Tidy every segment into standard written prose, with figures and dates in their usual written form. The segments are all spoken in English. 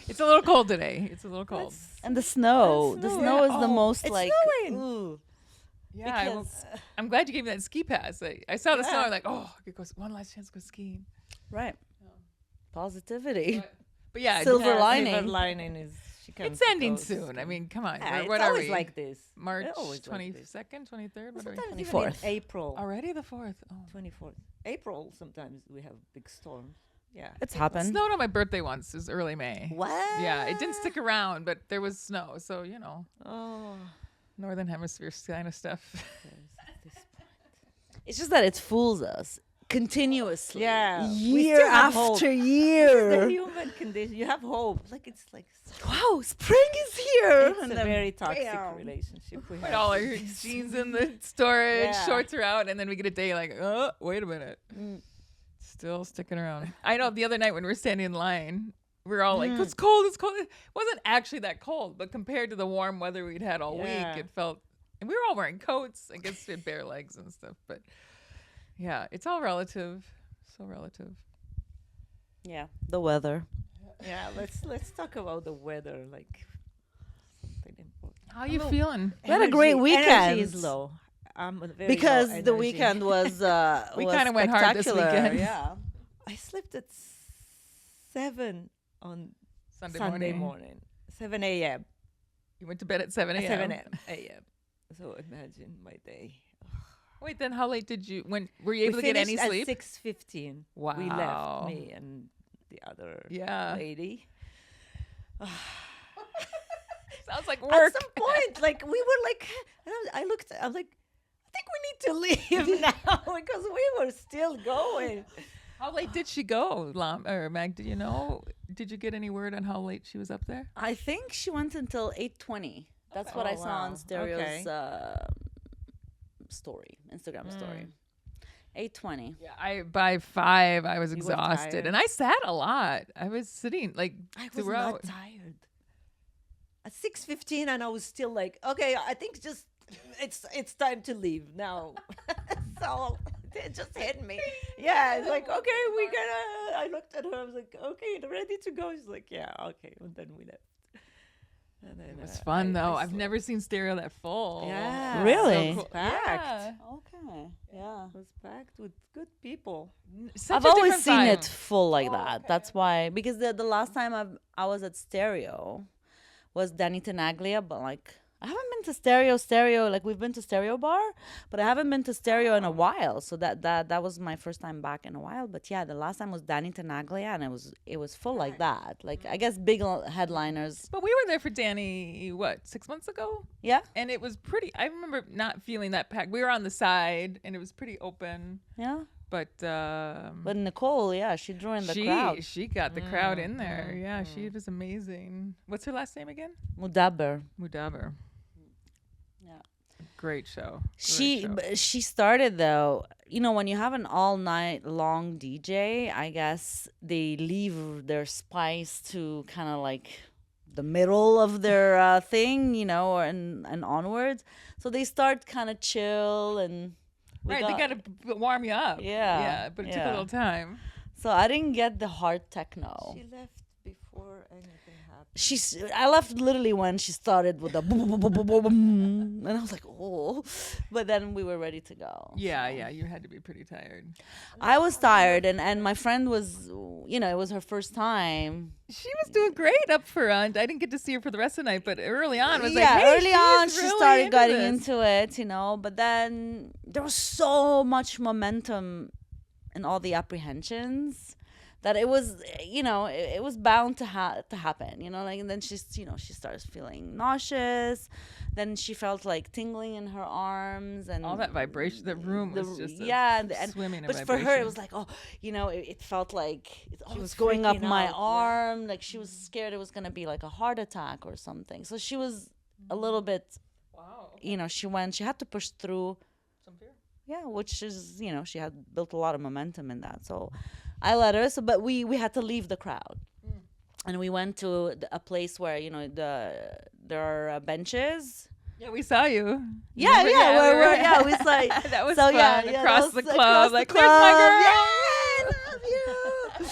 It's a little cold today. It's a little cold. And the snow. The snow is the most it's like. snowing. Ooh. Yeah, Because I'm glad you gave me that ski pass. I saw the snow. I'm like, oh, it goes one last chance to go skiing. right. Positivity. But yeah, Silver Yeah, lining. silver lining is she can it's ending go soon. I skiing. mean, come on. Yeah, What it's are always we? like this. March It's always like this. 22nd, 23rd? What are we? Sometimes even in 24th. April. Already the 4th. Oh. 24th. April, sometimes we have big storms. Yeah. It's It happened. snowed on my birthday once. It was early May. What? Yeah, it didn't stick around, but there was snow. So, Oh. Northern Hemisphere kind of stuff. It's just that it fools us continuously. Yeah. We Year still have hope. after The year. human condition. You have hope. Like it's like Wow, spring is here. it's And a then very toxic bam. relationship we Put have. all our with this. jeans in the storage, Yeah. shorts are out, and then we get a day like, oh, wait a minute. Still sticking around. I know the other night when we were standing in line, we were all like, it's cold, it's cold. It wasn't actually that cold, but compared to the warm weather we'd had all Yeah. week, it felt, and we were all wearing coats. I guess we had bare legs and stuff, but yeah, it's all relative. So relative. Yeah, the weather. Yeah, let's talk about the weather, like something important. How you feeling? We had a great Energy weekend. is low. I'm very Because low the energy. weekend was We was kinda went hard this spectacular. weekend. Yeah. I slept at 7 on Sunday, Sunday morning. morning. 7 a.m. You went to bed at 7 a.m. 7 a.m. So imagine my day. Wait, then how late did you, when, were you able to get any sleep? At 6:15. We Wow. left, me and the other Yeah. lady. Sounds like At work. some point, like we were like, I looked, I'm like, I think we need to leave now because we were still going. How late did she go, or Mag? Do you know? Did you get any word on how late she was up there? I think she went until 8:20. That's what Oh, I saw wow. on Stereo's Okay. story, Instagram story. 8:20. Yeah, by 5 I was You were exhausted, tired? and I sat a lot. I was sitting like I was throughout. not tired. At 6:15, and I was still like, okay, I think just it's time to leave now. So it just hit me. Yeah, it's like, okay, we gotta. I looked at her. I was like, okay, ready to go. She's like, yeah, okay, and then we left. And then, It was fun though. I've slept. never seen stereo that full. Yeah. Really? So It's packed. Yeah. Okay. Yeah. It was packed with good people. Such I've a always different seen vibe. it full like that. That's why, because the last time I was at Stereo was Danny Tenaglia, but like I haven't been to Stereo. Like we've been to Stereo Bar, but I haven't been to Stereo in a while. So that was my first time back in a while. But yeah, the last time was Danny Tenaglia, and it was full like that. Like I guess big headliners. But we were there for Danny, what, 6 months ago? Yeah, And it was pretty, I remember not feeling that packed. We were on the side and it was pretty open. yeah. But But Nicole, yeah, she drew in the crowd. she got the crowd in there. Yeah, she was amazing. What's her last name again? Mudaber. Mudaber. Yeah. Great show. She started though, when you have an all night long DJ, I guess they leave their spice to kind of like the middle of their thing, and onwards. So they start kind of chill and Right, they got to warm you up. Yeah, Yeah, but it took a yeah. little time. So I didn't get the hard techno. She left before anything happened. I left literally when she started with the boom, boom, boom, boom, boom, boom, and I was like, oh, but then we were ready to go. Yeah, yeah, you had to be pretty tired. I was tired, and my friend was, it was her first time. She was doing great up front. I didn't get to see her for the rest of the night, but early on was like, Yeah, hey, early on she's she really started into getting this. into it, but then there was so much momentum in all the apprehensions that it was, it was bound to happen, like, and then she starts feeling nauseous. Then she felt like tingling in her arms and All that vibration. The room was just swimming in but vibration. for her it was like, it felt like it was was going up freaking my out, yeah. arm. Like she was scared it was gonna be like a heart attack or something. So she was a little bit, Wow. she had to push through. Some fear. Yeah, which is, she had built a lot of momentum in that. So I let her. So, but we had to leave the crowd, and we went to a place where there are benches. Yeah, we saw you. Yeah, Remember? yeah, we saw. That was so fun. yeah, across that the was club, across like, the there's my club. girl. Yeah, I love you.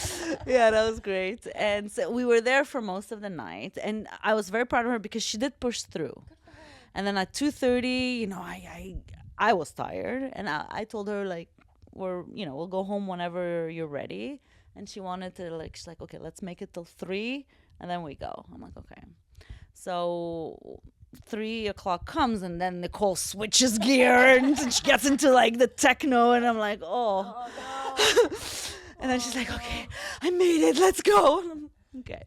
Yeah, that was great. And so we were there for most of the night, and I was very proud of her because she did push through. And then at 2:30, I was tired, and I told her like, we'll go home whenever you're ready. And she wanted to she's like, okay, let's make it till 3, and then we go. I'm like, okay. So 3 o'clock comes, and then Nicole switches gear and she gets into like the techno, and I'm like, oh. And then she's like, okay, I made it, let's go. Okay.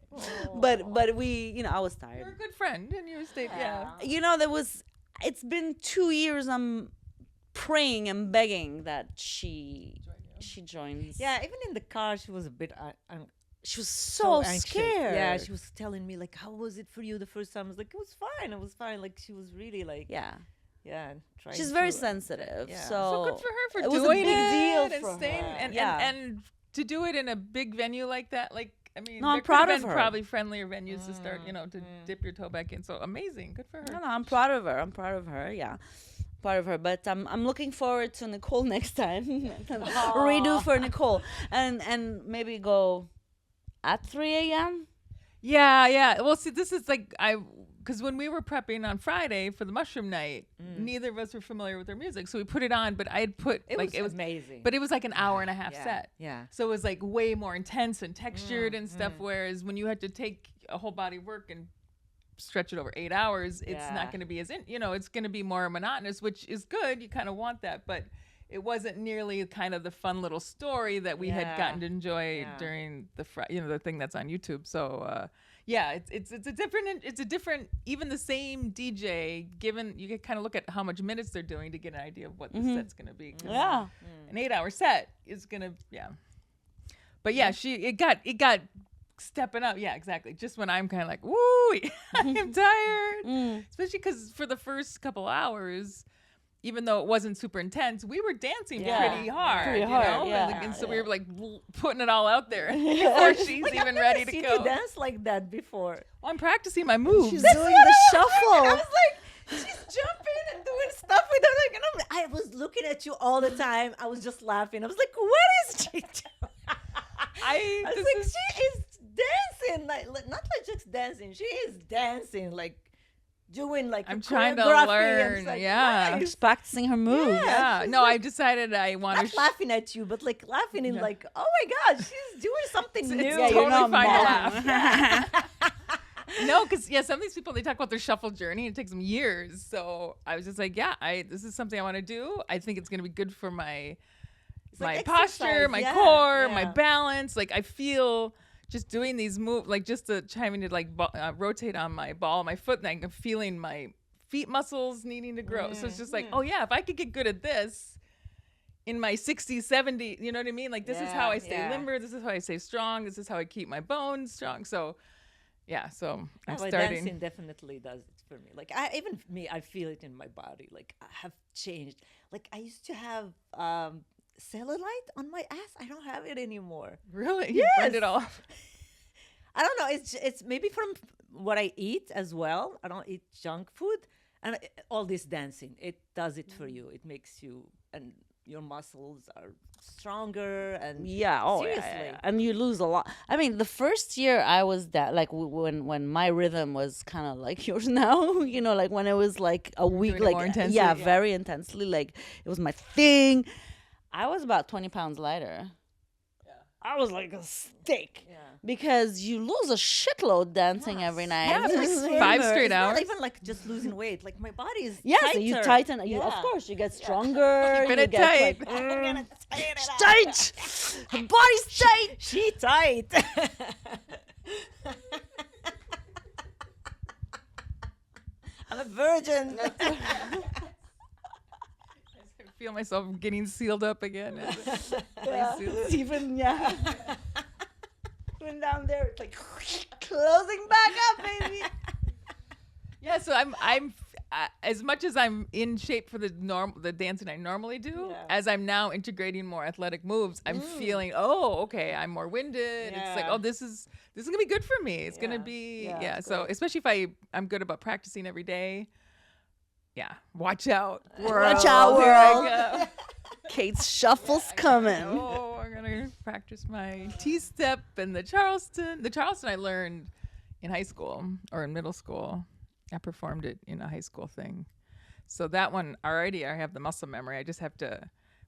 But we, I was tired. You're a good friend, and you stayed. Yeah. It's been 2 years. I'm praying and begging that she joins. Yeah, even in the car, she was a bit. She was so anxious. scared. Yeah, she was telling me like, "How was it for you the first time?" I was like, "It was fine. It was fine." Like she was really like, Yeah. trying. She's very to, sensitive. yeah. So Good for her for it was a doing big it deal and for staying her. and, Yeah. and to do it in a big venue like that. Like, I mean, No, I'm there could proud have of been her. probably friendlier venues to start, to dip your toe back in. So amazing, good for her. No, I'm proud of her. Yeah. Proud of her, but I'm looking forward to Nicole next time. Redo for Nicole, and maybe go at 3 a.m. Yeah. Well, see, this is like because when we were prepping on Friday for the mushroom night, neither of us were familiar with their music, so we put it on. But I had put It it was amazing. but it was like an hour and a half set. Yeah. So it was like way more intense and textured and stuff. Whereas when you had to take a whole body of work and stretch it over 8 hours, it's Yeah. not going to be it's going to be more monotonous, which is good. You kind of want that, but it wasn't nearly kind of the fun little story that we had gotten to enjoy during the the thing that's on YouTube. So it's a different even the same DJ, given you can kind of look at how much minutes they're doing to get an idea of what the set's going to be. 'Cause Yeah. an 8-hour set is going to but it got stepping up. Yeah, exactly. Just when I'm kind of like, woo, I'm tired. Especially because for the first couple hours, even though it wasn't super intense, we were dancing pretty hard. Pretty hard, You know? yeah. And so we were like putting it all out there before she's even ready to Seen go. you dance like that before. Well, I'm practicing my moves. She's doing the I shuffle. was like, she's jumping and doing stuff with her. Like, and I was looking at you all the time. I was just laughing. I was like, what is she doing? I was like, she is dancing, like not like just dancing. She is dancing, like doing like I'm a trying to choreography, and learn, it's like, yeah. nice. She's practicing her moves. Yeah. she's No, like- I decided I want Not to. laughing at you, but like laughing in like, oh my God, she's doing something new. It's Yeah, you're totally not fine to mad. laugh. No, because some of these people, they talk about their shuffle journey. It takes them years. So I was just like, this is something I want to do. I think it's going to be good for my like posture, exercise, my yeah, core, my yeah. balance. Like I feel just doing these moves, like just having to like rotate on my ball, my foot, and I'm feeling my feet muscles needing to grow. So it's just like, oh yeah, if I could get good at this in my 60s, 70s, you know what I mean? Like this is how I stay limber. This is how I stay strong. This is how I keep my bones strong. So so I'm Well, starting. dancing definitely does it for me. Like I feel it in my body. Like I have changed. Like I used to have cellulite on my ass. I don't have it anymore. Really? You burned it Yes. off. I don't know. It's maybe from what I eat as well. I don't eat junk food, and all this dancing, it does it for you. It makes you, and your muscles are stronger. And Yeah, seriously. and you lose a lot. I mean, the first year I was that like when my rhythm was kind of like yours now, like when it was like a week, doing it like more intensely? yeah, Yeah. very intensely, like it was my thing. I was about 20 pounds lighter. I was like a steak. Yeah. Because you lose a shitload dancing every night. Yeah, for It's 5 not straight hours. even like just losing weight. Like my body is Yeah, tighter. so you tighten. You of Yeah. course you get stronger. Keeping you it get tight. like, I'm gonna tighten it up. tight. Her body's tight. She tight. I'm a virgin. I feel myself getting sealed up again. It's even Even down there, it's like closing back up, baby. Yeah, so I'm as much as I'm in shape for the dancing I normally do, as I'm now integrating more athletic moves, I'm feeling okay, I'm more winded. It's like, Yeah. this is gonna be good for me. It's gonna be Yeah, so good. especially if I'm good about practicing every day. Yeah, watch out, Watch out, Here I world. go. Kate's shuffle's coming. Oh, I'm gonna I practiced my T-step and the Charleston. The Charleston I learned in high school or in middle school. I performed it in a high school thing. So that one already, I have the muscle memory. I just have to,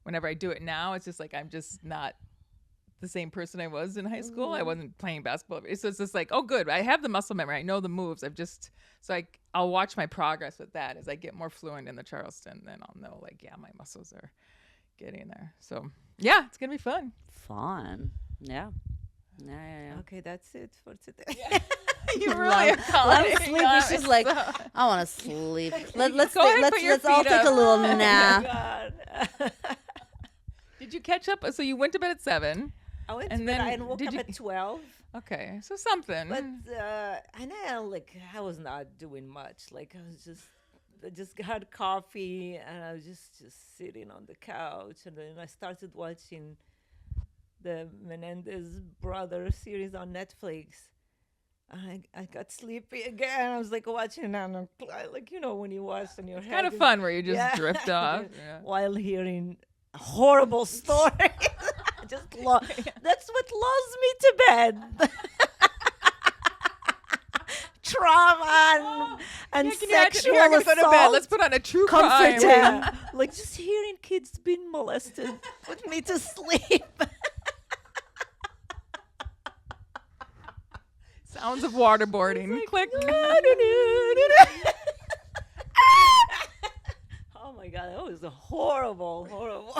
whenever I do it now, it's just like I'm just not the same person I was in high school. I wasn't playing basketball. So it's just like, oh, good. I have the muscle memory. I know the moves. I'll watch my progress with that as I get more fluent in the Charleston. Then I'll know, like, yeah, my muscles are getting there. So, yeah, it's going to be fun. Fun. Yeah. Yeah. Okay, that's it for today. You really are calling Let him sleep. She's like, I want to sleep. Let's all take a little nap. God. Did you catch up? So you went to bed at 7. I went And to bed then and woke up at 12. Okay, so something. But and I was not doing much. Like I just had coffee and I was just sitting on the couch, and then I started watching the Menendez Brothers series on Netflix. I got sleepy again. I was like watching, and I'm like, when you watch and your head Kind of fun where you just drift off. while hearing horrible stories. That's what lulls me to bed. Trauma and sexual Here, I'm gonna go to bed. assault. Let's put on a true crime. Comforting. Like just hearing kids being molested put me to sleep. Sounds of waterboarding. Like, Click. Oh my God, that was horrible.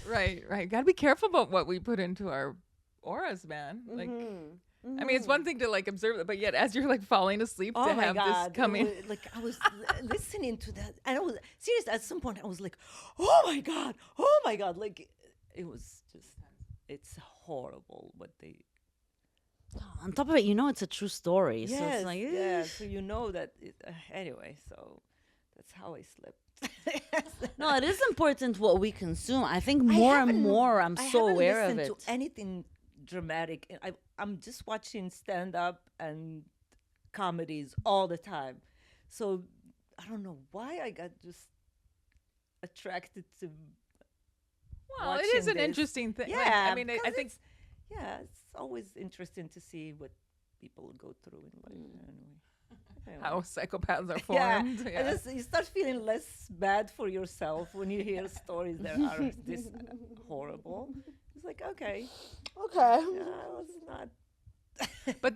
Right. Got to be careful about what we put into our auras, man. Like, I mean, it's one thing to like observe it, but yet as you're like falling asleep to have this coming. Like I was listening to that, and I was serious. At some point, I was like, "Oh my God!" Like it was just, it's horrible what they. On top of it, it's a true story. Yes, so it's like, yeah. So you know that. Anyway, so that's how I slept. No, it is important what we consume. I think more and more I'm so aware of it. To anything dramatic. I'm just watching stand up and comedies all the time. So I don't know why I got just attracted to. Well, it is an interesting thing. Yeah, Like, I mean, I think. It's always interesting to see what people go through in life. Anyway. How psychopaths are formed. Yeah. You start feeling less bad for yourself when you hear stories that are this horrible. It's like, okay. Yeah, I was not. But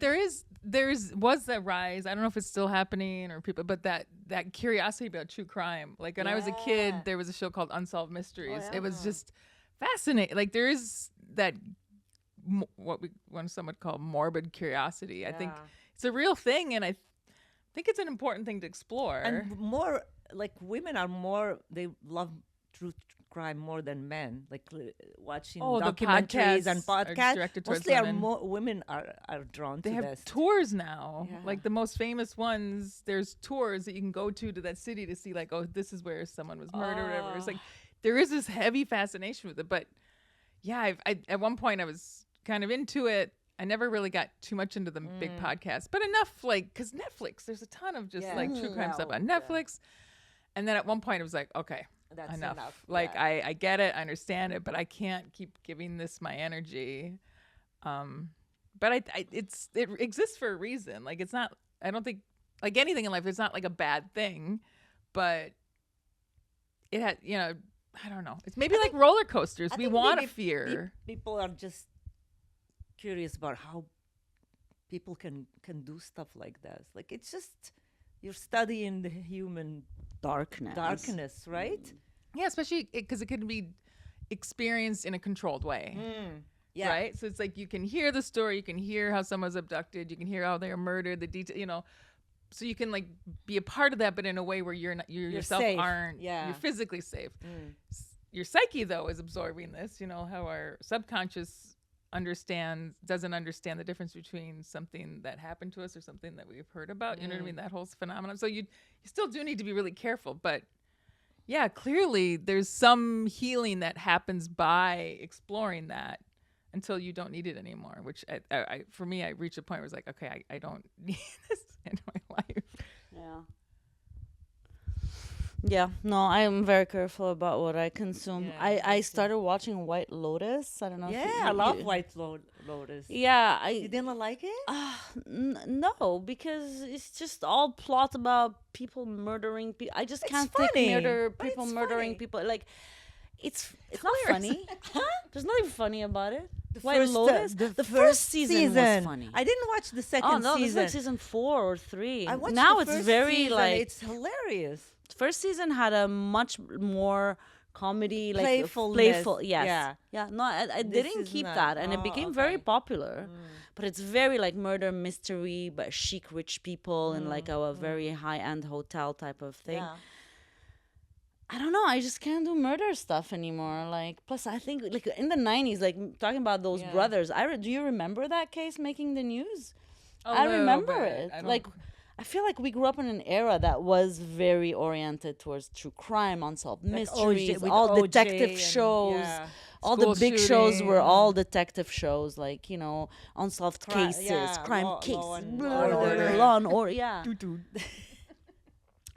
was that rise. I don't know if it's still happening or people, but that curiosity about true crime. Like when I was a kid, there was a show called Unsolved Mysteries. It was just fascinating. Like there is that what some would call morbid curiosity. Yeah. I think it's a real thing, and I think it's an important thing to explore. And more like women they love true crime more than men. Like watching documentaries and podcasts. Mostly women are drawn to this. They have tours now. Yeah. Like the most famous ones, there's tours that you can go to that city to see like, oh, this is where someone was murdered or whatever. It's like there is this heavy fascination with it. But yeah, I at one point I was kind of into it. I never really got too much into the big podcasts, but enough, like, because Netflix, there's a ton of just like true crime stuff on Netflix. And then at one point it was like, okay, that's enough. Like I get it, I understand it, but I can't keep giving this my energy. But it exists for a reason. Like I don't think like anything in life, it's not like a bad thing, but it had, I don't know. It's maybe like roller coasters. We want to fear. People are just curious about how people can do stuff like that. Like it's just you're studying the human darkness, right? Yeah, especially because it can be experienced in a controlled way. Yeah. Right? So it's like you can hear the story, you can hear how someone's abducted, you can hear how they are murdered, the detail, so you can like be a part of that, but in a way where you're yourself safe. You're physically safe. Your psyche though is absorbing this, how our subconscious doesn't understand the difference between something that happened to us or something that we've heard about. You know what I mean? That whole phenomenon. So you still do need to be really careful, but yeah, clearly there's some healing that happens by exploring that until you don't need it anymore, which for me, I reached a point where it's like, okay, I don't need this in my life. Yeah. Yeah, no, I am very careful about what I consume. Yeah, I me too. started watching White Lotus. I don't know if Yeah, you, I love you White Lotus. yeah, You didn't like it? no, because it's just all plot about people murdering people. I just It's can't funny, take murder but people it's murdering funny. people. Like it's not funny. There's nothing funny about it. The White first, Lotus. The first season was funny. I didn't watch the second Oh no, this is season. like season 4 or 3. I watched Now the it's first very season. like It's hilarious. first season had a much more comedy, like Playfulness, playful. Yes, yeah. yeah. No, I This didn't is keep not- that, and it oh, became very okay. popular. But it's very like murder mystery, but chic rich people in like a very high end hotel type of thing. Yeah. I don't know. I just can't do murder stuff anymore. Like, plus I think like in the 90s, like talking about those Yeah. brothers. Do you remember that case making the news? A I little remember bit. it. I don't- Like, I feel like we grew up in an era that was very oriented towards true crime, unsolved Like mysteries, with all OJ detective and- shows. yeah. All the School big shows were shooting. all detective shows, like, you know, unsolved cases, yeah, crime law cases, and blah, blah, order. blah, law and order. Yeah. Doot, doot.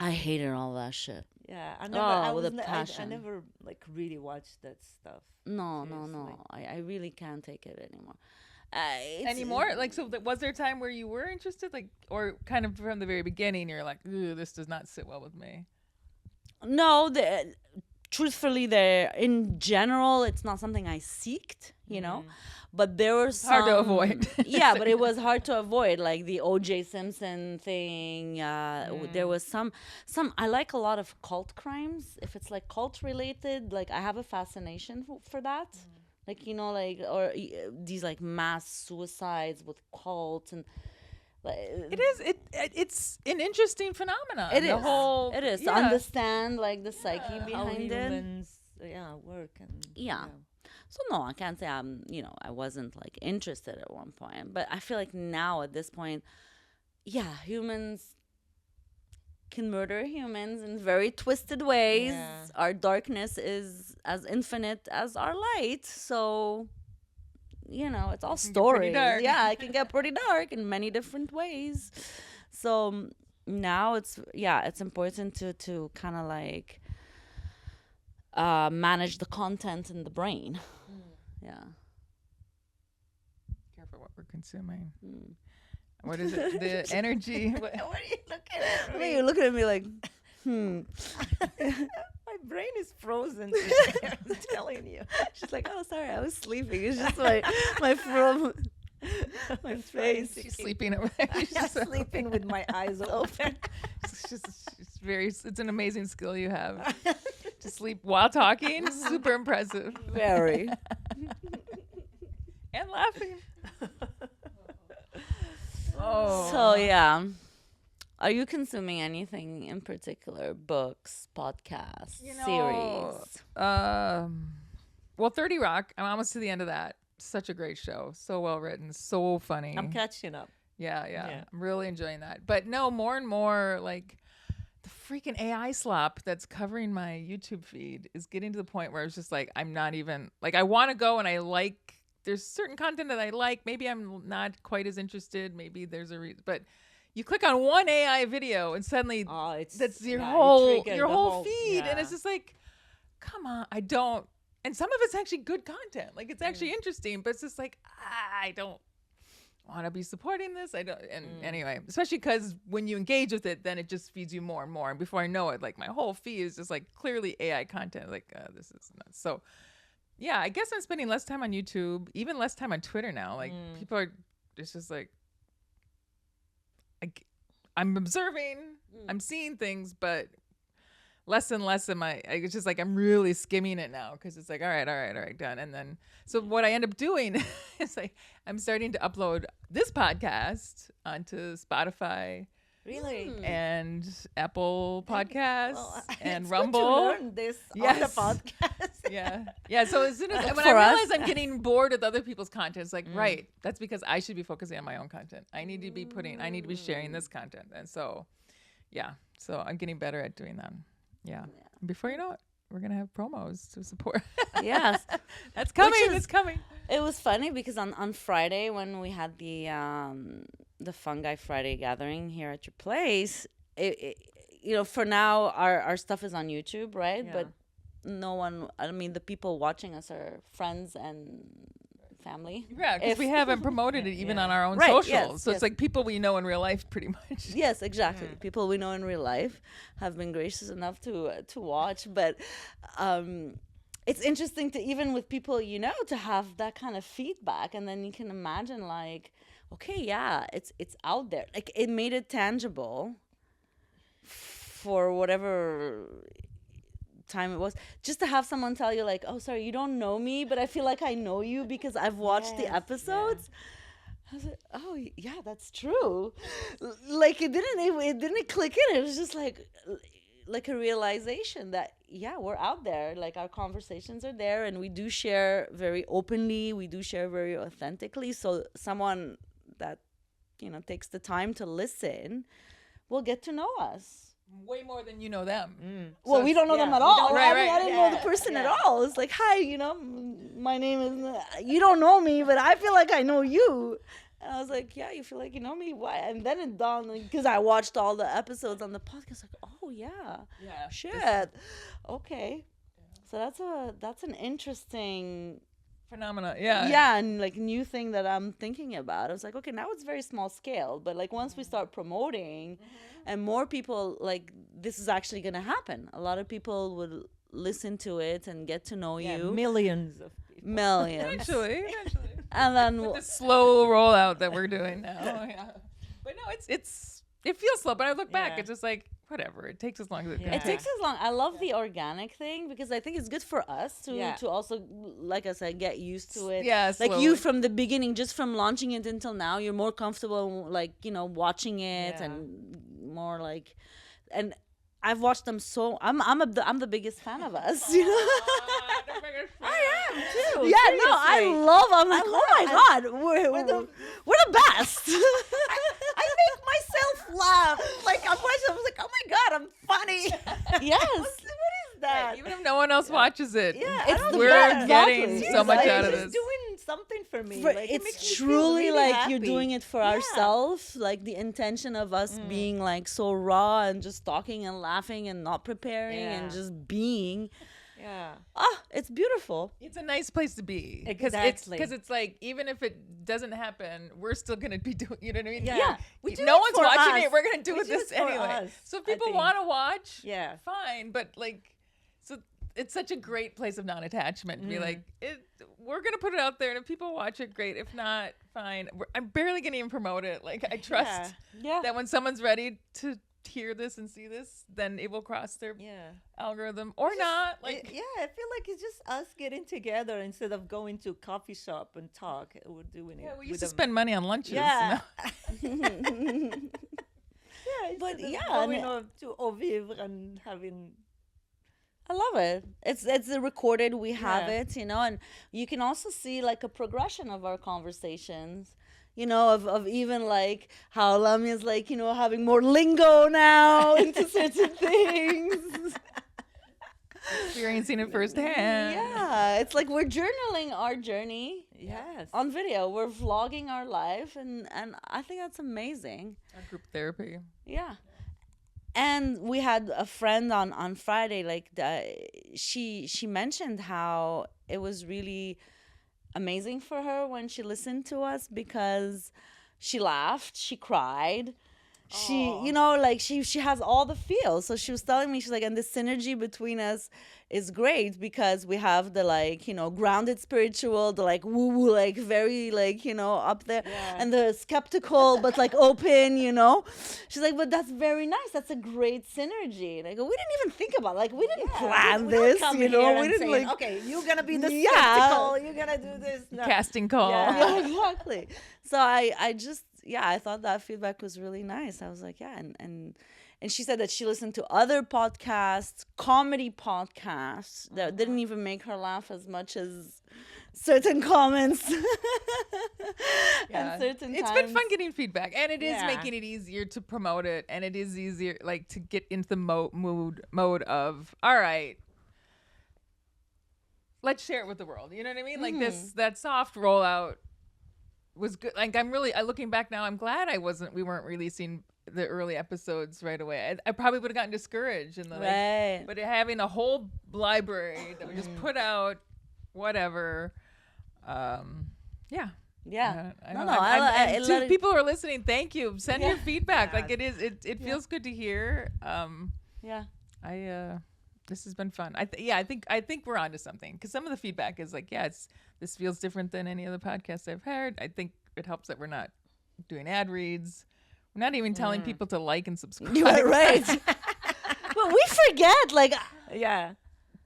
I hated all that shit. Yeah, I never. Oh, I with was a I passion. never like really watched that stuff. No, no, Seriously. no. I really can't take it anymore. It's- Anymore? Like, so was there a time where you were interested, like, or kind of from the very beginning, you're like, ooh, this does not sit well with me? No, truthfully, there in general, it's not something I seeked, you know. But there were some hard to avoid. yeah, but it was hard to avoid, like the O.J. Simpson thing. There was some. I like a lot of cult crimes. If it's like cult related, like I have a fascination for that. Like, you know, like these like mass suicides with cults and. Like, It is. It's an interesting phenomenon. It The is. whole. It is to yeah. understand like the psyche How behind it. humans, work and Yeah. So no, I can't say I wasn't like interested at one point, but I feel like now at this point, yeah, humans can murder humans in very twisted ways. Yeah. Our darkness is as infinite as our light, so it's all can get pretty stories. dark. Yeah, it can get pretty dark in many different ways. So now it's important to kind of like manage the content in the brain. Yeah. Careful what we're consuming. What is it? The energy. What are you looking at I me? mean, you're looking at me like, My brain is frozen. I'm telling you. She's like, oh, sorry, I was sleeping. It's just my my face. She's sleeping over there. She's I'm just- sleeping with my eyes open. it's an amazing skill you have to sleep while talking. Super impressive. Very. And laughing. Oh. So yeah. Are you consuming anything in particular? Books, podcasts, series? Well, 30 Rock. I'm almost to the end of that. Such a great show. So well written. So funny. I'm catching up. Yeah. Yeah. I'm really enjoying that. But no, more and more like the freaking AI slop that's covering my YouTube feed is getting to the point where it's just like I'm not even like I want to go and I like there's certain content that I like. Maybe I'm not quite as interested. Maybe there's a reason, but you click on one AI video and suddenly that's your whole feed, and it's just like, come on, I don't. And some of it's actually good content, like it's actually interesting, but it's just like I don't want to be supporting this. I don't. And anyway, especially because when you engage with it, then it just feeds you more and more. And before I know it, like my whole feed is just like clearly AI content. Like this is nuts. So yeah, I guess I'm spending less time on YouTube, even less time on Twitter now. Like people are, it's just like. I'm observing, I'm seeing things, but less and less am I. It's just like I'm really skimming it now because it's like, all right, done. And then, so what I end up doing is like I'm starting to upload this podcast onto Spotify Really? and Apple Podcasts Well, and it's Rumble. Good to learn this on the Yes. podcast. Yeah. So as soon as when I For us. realize I'm getting bored with other people's content, it's like, right, that's because I should be focusing on my own content. I need to be sharing this content. And so, yeah. So I'm getting better at doing that. Yeah. Before you know it, we're gonna have promos to support. Yes. That's coming. is- It's coming. It was funny because on Friday when we had the Fungi Friday gathering here at your place, for now, our stuff is on YouTube, right? Yeah. But no one, I mean, the people watching us are friends and family. Yeah, because If- we haven't promoted it even on our own Right, socials. yes, So yes. it's like people we know in real life, pretty much. Yes, exactly. People we know in real life have been gracious enough to watch, but it's interesting to, even with people to have that kind of feedback, and then you can imagine like, okay, yeah, it's out there. Like it made it tangible for whatever time it was, just to have someone tell you like, oh, sorry, you don't know me, but I feel like I know you because I've watched the Yes, yeah. episodes. I was like, oh yeah, that's true. Like it didn't click in. It was just like a realization that yeah, we're out there. Like our conversations are there, and we do share very openly. We do share very authentically. So someone that takes the time to listen will get to know us. Way more than you know them. Well, we don't know them at we all. don't- I right, didn't know the person at all. It's like, hi, my name is. You don't know me, but I feel like I know you. And I was like, yeah, you feel like you know me? Why? And then it dawned, because I watched all the episodes on the podcast. Like, oh yeah, Yeah. shit, okay. So that's an interesting. Phenomena. Yeah. Yeah, and like new thing that I'm thinking about. I was like, okay, now it's very small scale, but like once we start promoting, and more people, like this is actually gonna happen. A lot of people would listen to it and get to know Yeah, you. millions of people. Millions. Eventually. And then The slow rollout that we're doing now. Yeah. But no, it feels slow, but I look back, Yeah. it's just like whatever. It takes as long as it Yeah. can. it takes as long. I love the organic thing because I think it's good for us to Yeah. also, like I said, get used to it. Yeah, Like slowly. you from the beginning, just from launching it until now, you're more comfortable, like watching it Yeah. and more like, and I've watched them so. I'm the biggest fan of us. I am too. Yeah, no, I seriously. love. I'm like, I oh my love- god, we're the best. I make myself laugh. Like I'm watching, I was like, oh my god, I'm funny. Yes. What is that? Even if no one else watches it. Yeah, It's I don't the we're best. getting Exactly. so much Like, out of it's this. doing something for me. For- Like, it makes it's me feel truly really like happy. you're doing it for Yeah. ourselves, like the intention of us being like so raw and just talking and laughing and not preparing and Yeah. just being. Yeah. It's beautiful. It's a nice place to be. Exactly. Because it's like, even if it doesn't happen, we're still going to be doing, you know what I mean? Yeah. We If do no it one's for watching us. it, we're going to do We it do this it for anyway. us, So if I people think. want to watch, Yeah. fine. But like, so it's such a great place of non-attachment to be like, we're going to put it out there. And if people watch it, great. If not, fine. I'm barely going to even promote it. Like, I trust Yeah. that when someone's ready to hear this and see this, then it will cross their Yeah. algorithm or not. Like, Yeah, I feel like it's just us getting together instead of going to a coffee shop and talk. We're doing it. yeah, we with used to them. spend money on lunches. Yeah. You know? Yeah, But instead of yeah, going and- to Au Vivre and having. I love it. It's recorded. We have Yeah. it, and you can also see like a progression of our conversations. Of even like how Lamia's like, having more lingo now into certain things. Experiencing it firsthand. Yeah, it's like we're journaling our journey Yes. on video. We're vlogging our life, and I think that's amazing. Our group therapy. Yeah. And we had a friend on Friday, like she mentioned how it was really amazing for her when she listened to us because she laughed, she cried. She, like she has all the feels. So she was telling me, she's like, and the synergy between us is great because we have the grounded spiritual, the woo-woo, very up there, Yeah. and the skeptical but open, She's like, but that's very nice. That's a great synergy. Like we didn't even think about we didn't plan We don't this, come we here and didn't saying, okay, you're gonna be the Yeah. skeptical, you're gonna do this. No. Casting call. Yeah. Yeah, exactly. So I just I thought that feedback was really nice. I was like, yeah, and she said that she listened to other podcasts, comedy podcasts that didn't even make her laugh as much as certain comments. Yeah. And certain It's times. been fun getting feedback, and it is Yeah. making it easier to promote it, and it is easier to get into the mode of, all right, let's share it with the world. You know what I mean? Like that soft rollout was good. Like I'm looking back now, I'm glad we weren't releasing the early episodes right away. I probably would have gotten discouraged and Right. but having a whole library that we just put out, whatever. Yeah. Yeah. I No, don't no, know. I To let it- people who are listening, thank you. Send your feedback. Yeah. Like it feels good to hear. Yeah. This has been fun. I think we're onto something because some of the feedback is like, this feels different than any other podcast I've heard. I think it helps that we're not doing ad reads. We're not even telling people to like and subscribe. You are right. But we forget, like, Yeah.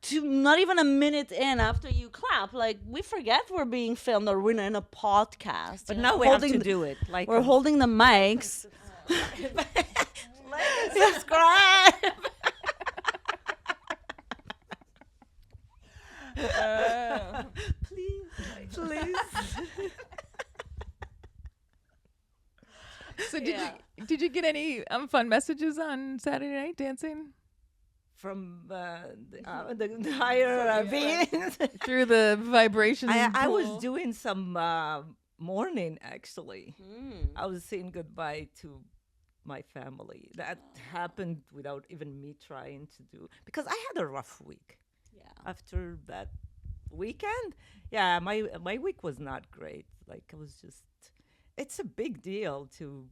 to not even a minute in after you clap, like we forget we're being filmed or we're in a podcast. But you now know, we have holding to the- do it. Like We're holding the mics. subscribe. Please. So did you get any fun messages on Saturday night dancing From the higher beings. through the vibrations? I was pool? doing some mourning actually. I was saying goodbye to my family. That happened without even me trying to do, because I had a rough week. Yeah. After that weekend, yeah, my week was not great. Like it was just, it's a big deal to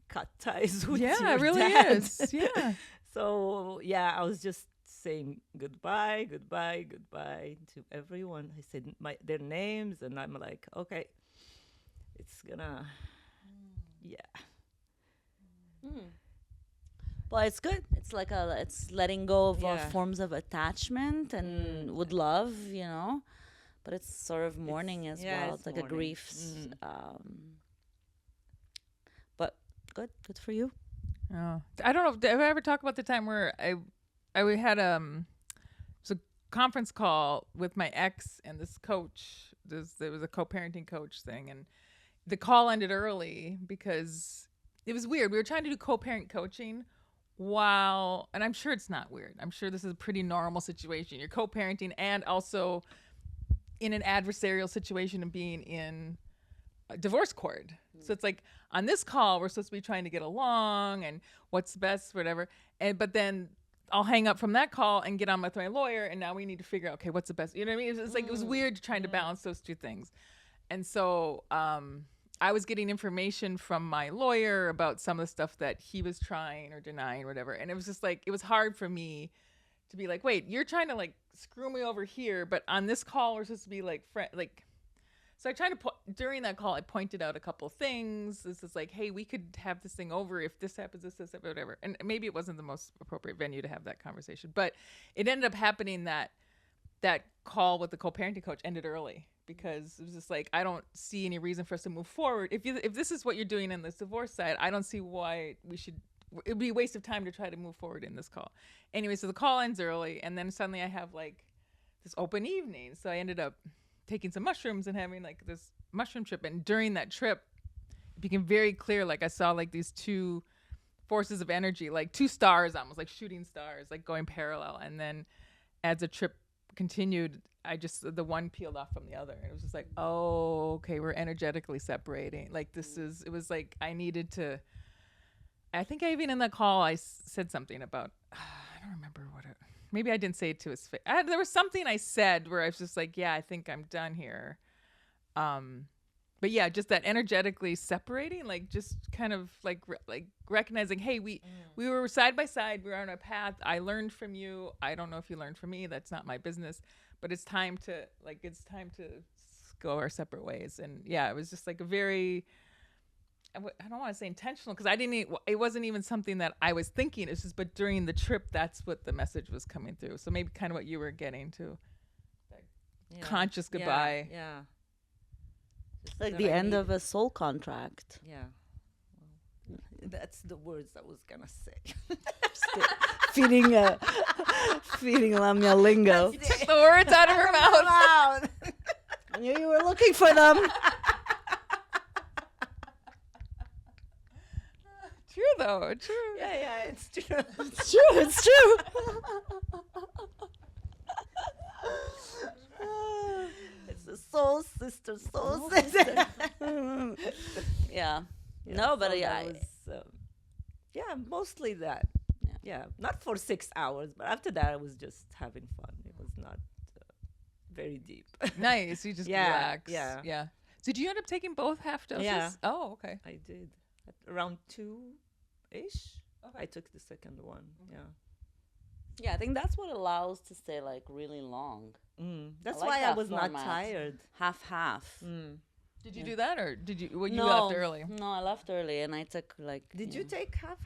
cut ties with Yeah, your it really dad. is. Yeah. So yeah, I was just saying goodbye to everyone. I said their names, and I'm like, okay, it's gonna, yeah. Well, it's good. It's like it's letting go of Yeah. forms of attachment and with love, you know. But it's sort of mourning as well. it's It's like a mourning. grief. But good for you. Oh, I don't know. Did I ever talk about the time where we had it was a conference call with my ex and this coach. There was a co-parenting coach thing, and the call ended early because it was weird. We were trying to do co-parent coaching and I'm sure it's not weird. I'm sure this is a pretty normal situation. You're co-parenting and also in an adversarial situation and being in a divorce court. So it's like on this call, we're supposed to be trying to get along and what's best, whatever. But then I'll hang up from that call and get on with my lawyer. And now we need to figure out, okay, what's the best, you know what I mean? It's like, it was weird trying to balance those two things. And so, I was getting information from my lawyer about some of the stuff that he was trying or denying or whatever. And it was just like, it was hard for me to be like, wait, you're trying to like screw me over here. But on this call, we're supposed to be like, so I tried to during that call, I pointed out a couple of things. This is like, hey, we could have this thing over if this happens, this, whatever. And maybe it wasn't the most appropriate venue to have that conversation, but it ended up happening that call with the co-parenting coach ended early because it was just like, I don't see any reason for us to move forward. If this is what you're doing in this divorce side, I don't see why it'd be a waste of time to try to move forward in this call. Anyway, so the call ends early, and then suddenly I have like this open evening. So I ended up taking some mushrooms and having like this mushroom trip. And during that trip, it became very clear, like I saw like these two forces of energy, like two stars, almost like shooting stars, like going parallel. And then as the trip continued, the one peeled off from the other. And it was just like, oh, okay, we're energetically separating. Like it was like I needed to, I think I even in that call, I said something about, I don't remember maybe I didn't say it to his face. There was something I said where I was just like, yeah, I think I'm done here. But yeah, just that energetically separating, like just kind of like recognizing, hey, we were side by side. We were on a path. I learned from you. I don't know if you learned from me. That's not my business. But it's time to go our separate ways. And yeah, it was just like a very, I don't want to say intentional because it wasn't even something that I was thinking. It's just, but during the trip, that's what the message was coming through. So maybe kind of what you were getting to, Yeah. conscious goodbye. Yeah. It's like the end of a soul contract. Yeah. Well, that's the words I was gonna say. feeding Lamia lingo. The words out of her mouth. I knew you were looking for them. True though. True. Yeah, it's true. It's true. It's a soul sister. Yeah. No, but so yeah, that was, Yeah, mostly that. Yeah, not for 6 hours, but after that, I was just having fun. It was not very deep. Nice. You just Yeah, relax. yeah. Yeah. So did you end up taking both half doses? Yeah. Oh, okay. I did at around 2-ish. Okay. I took the second one. Yeah. Yeah, I think that's what allows to stay like really long. That's like why I that was not format. tired. Half. Did you do that or did you? Well, you No, left early. No, I left early and I took like. Did you take half?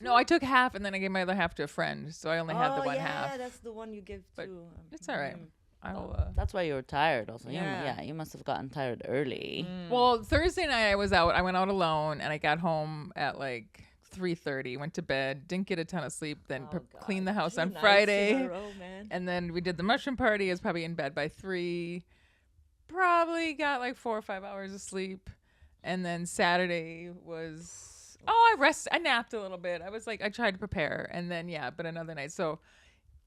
No, I took half and then I gave my other half to a friend, so I only had the one yeah, half. that's the one you give But to. It's all right. I'll. That's why you were tired also. Yeah. You must have gotten tired early. Well, Thursday night I was out. I went out alone and I got home at like 3:30. Went to bed. Didn't get a ton of sleep. Then cleaned the house 2 on nights Friday. in a row, man. And then we did the mushroom party. I was probably in bed by 3. Probably got like 4 or 5 hours of sleep. And then Saturday was I napped a little bit. I was like I tried to prepare. And then but another night. So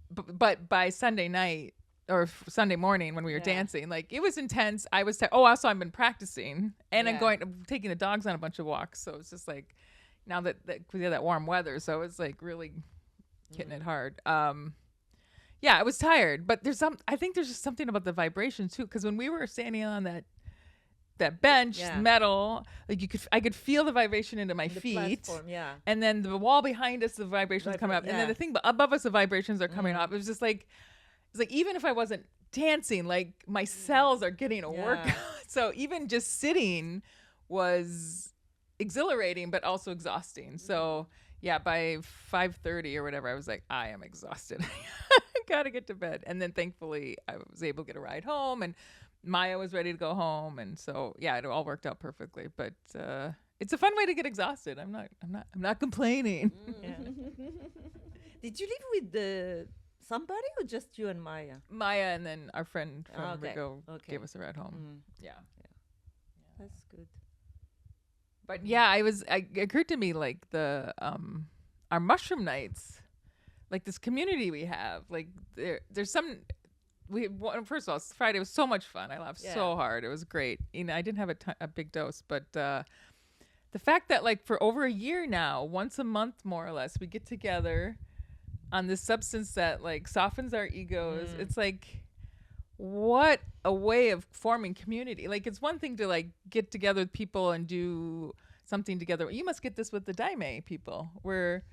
but by Sunday night or Sunday morning when we were dancing, like it was intense. I was also I've been practicing and I'm taking the dogs on a bunch of walks. So it's just like now that we had that warm weather, so it's like really hitting it hard. Yeah, I was tired, but I think there's just something about the vibration too, because when we were standing on that bench, metal, like I could feel the vibration into my feet. Platform, And then the wall behind us, the vibrations coming up, and then the thing above us, the vibrations are coming up. It was just like, it's like even if I wasn't dancing, like my cells are getting a workout. So even just sitting was exhilarating, but also exhausting. So by 5:30 or whatever, I was like, I am exhausted. I gotta get to bed. And then thankfully, I was able to get a ride home, and Maya was ready to go home, and so it all worked out perfectly. But it's a fun way to get exhausted. I'm not complaining. Did you live with somebody or just you and Maya? Maya and then our friend from Okay. Rigo gave us a ride home. Yeah. That's good. But it occurred to me like our mushroom nights, like this community we have, like there's some. First of all, Friday was so much fun. I laughed so hard. It was great. I didn't have a big dose, but the fact that like for over a year now, once a month more or less, we get together on this substance that like softens our egos. It's like, what a way of forming community. Like it's one thing to like get together with people and do something together. You must get this with the Daime people, where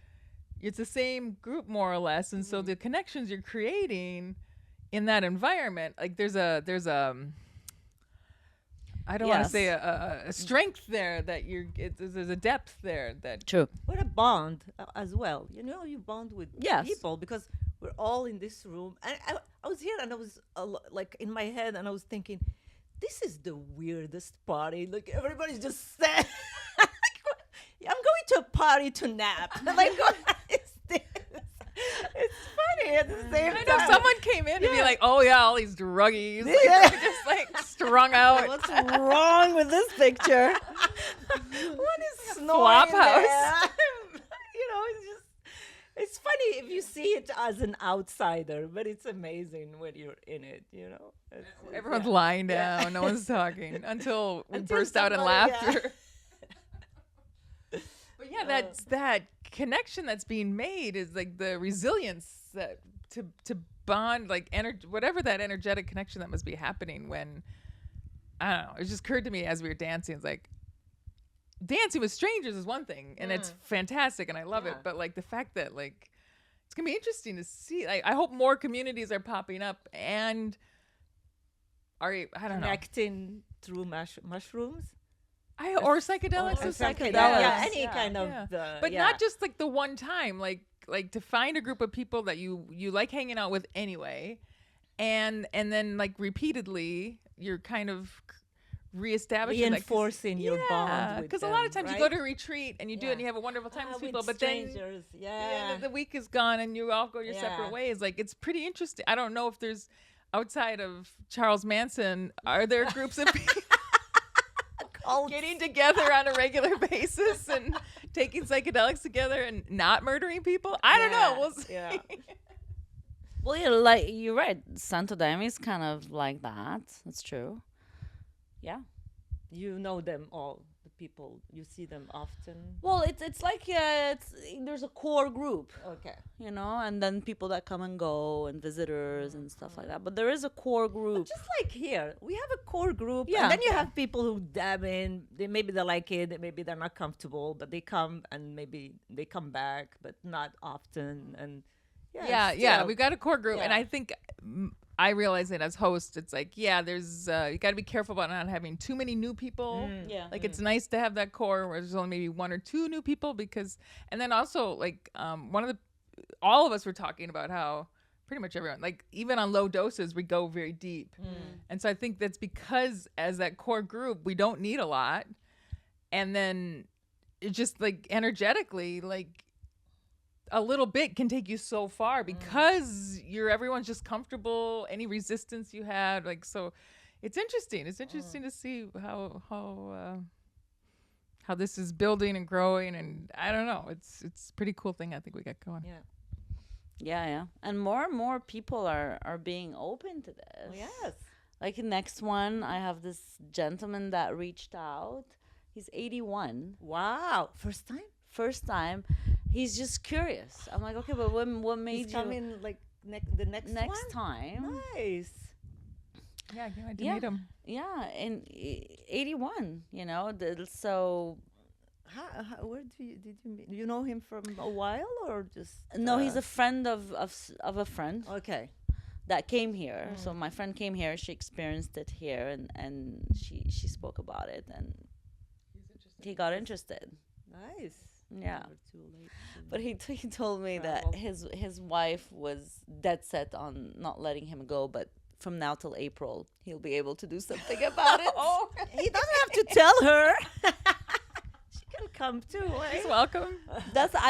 it's the same group more or less, and so the connections you're creating in that environment, like there's a I don't want to say a strength there that there's a depth there that True. What a bond as well. You bond with people because we're all in this room. And I was here and I was like in my head and I was thinking, this is the weirdest party. Like everybody's just saying, I'm going to a party to nap. Like, what is this? It's funny at the same I time. know someone came in and be like, oh yeah, all these druggies, like, just like strung out. What's wrong with this picture? One is snoring Flophouse. there. It's funny if you see it as an outsider, but it's amazing when you're in it, It's Everyone's lying down, no one's talking until we burst out in somebody- laughter. But that's that connection that's being made is like the resilience that to bond, like whatever that energetic connection that must be happening when, I don't know, it just occurred to me as we were dancing. It's like dancing with strangers is one thing and it's fantastic and I love it. But like the fact that like, it's gonna be interesting to see. I hope more communities are popping up and I don't know. Connecting through mushrooms. Or psychedelics. Or is psychedelics. psychedelics. Any kind of. But not just like the one time, like to find a group of people that you like hanging out with anyway, and then like repeatedly you're kind of reestablishing reinforcing your bond. Because a lot of times you go to a retreat and you do it and you have a wonderful time with people, but strangers. then the week is gone and you all go your separate ways. Like it's pretty interesting. I don't know if there's outside of Charles Manson, are there groups of people getting together on a regular basis and taking psychedelics together and not murdering people? I don't know. We'll see. Yeah. Well, you're right. Santo Daime is kind of like that. That's true. Yeah. You know them all, the people? You see them often? Well, it's like there's a core group, Okay. you know, and then people that come and go and visitors and stuff like that. But there is a core group. Just like here, we have a core group, Yeah. and then you have people who dab in. Maybe they like it, maybe they're not comfortable, but they come and maybe they come back, but not often. And Yeah, still- we've got a core group, and Yeah. I think I realize it as host. It's like, there's you got to be careful about not having too many new people. Yeah. Like it's nice to have that core where there's only maybe one or two new people and then also like all of us were talking about how pretty much everyone, like even on low doses, we go very deep. And so I think that's because as that core group, we don't need a lot. And then it just like energetically, like a little bit can take you so far because everyone's just comfortable. Any resistance you had, like, so it's interesting. It's interesting to see how this is building and growing, and I don't know. It's a pretty cool thing I think we got going. Yeah. And more people are being open to this. Yes. Like the next one, I have this gentleman that reached out. He's 81. Wow. First time? He's just curious. I'm like, okay, but what made He's you coming like the next one? time? Nice. Yeah, I can't wait to Yeah. meet him. Yeah, in 81, you know. So Where did you meet? Do you know him from a while or just? no, he's a friend of a friend Okay. that came here. So my friend came here. She experienced it here, and she spoke about it, and he got interested. Nice. Yeah. Never too late to But he told me that travel. his wife was dead set on not letting him go, but from now till April he'll be able to do something about it. He doesn't have to tell her. She can come too. Eh? He's welcome. That's what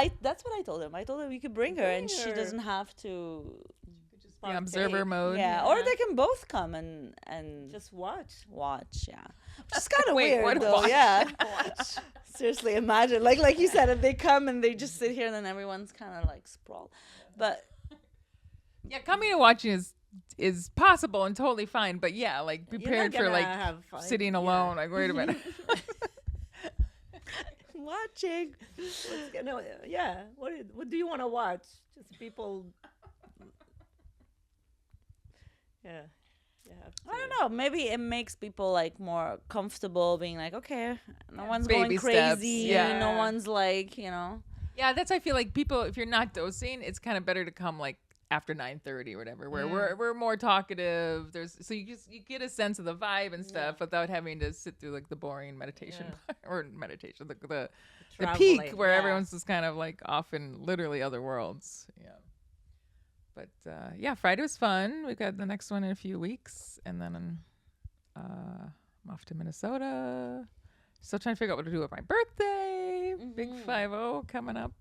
I told him. I told him we could bring her, and she Bring her. doesn't have to. In observer mode. Yeah, or they can both come and Just watch. watch. Yeah, just kind of Wait, weird what though. watch? Yeah, Seriously, imagine like you said, if they come and they just sit here, and then everyone's kind of like sprawl. But Yeah, coming and watching is possible and totally fine, but yeah, like prepared for gonna like have fun. sitting Yeah. alone. Like, wait a minute. Watching. What do you want to watch? Just people. Yeah. You have to. I don't know. Maybe it makes people like more comfortable being like, okay, no one's Baby going steps, crazy. yeah. No one's like, you know. Yeah, that's I feel like people, if you're not dosing, it's kind of better to come like after 9:30 or whatever, where we're more talkative. So you get a sense of the vibe and stuff without having to sit through like the boring meditation or meditation, the peak Traveling, where yeah. everyone's just kind of like off in literally other worlds. Yeah. But Friday was fun. We got the next one in a few weeks, and then I'm off to Minnesota. Still trying to figure out what to do with my birthday. Big 5-0 coming up.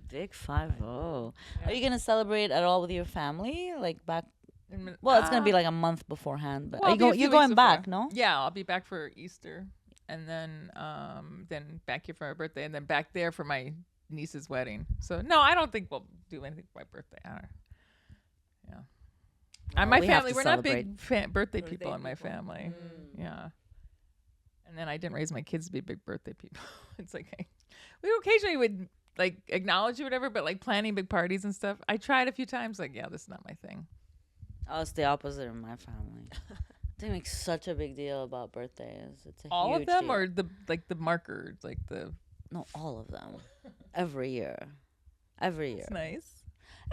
Big 5-0. Are you gonna celebrate at all with your family? Like back? In Min- Well, it's gonna be like a month beforehand. But well, are it'll be a you're few weeks going back, before. no? Yeah, I'll be back for Easter, and then back here for my birthday, and then back there for my niece's wedding. So no, I don't think we'll do anything for my birthday. I don't know. Yeah. And my we have family, to we're not big birthday Birthday people in my people. family. Yeah. And then I didn't raise my kids to be big birthday people. It's like we occasionally would like acknowledge or whatever, but like planning big parties and stuff. I tried a few times, like, yeah, this is not my thing. Oh, it's the opposite in my family. They make such a big deal about birthdays. It's a All huge of them deal. or the markers, like the No, all of them. Every year. Every year. it's nice.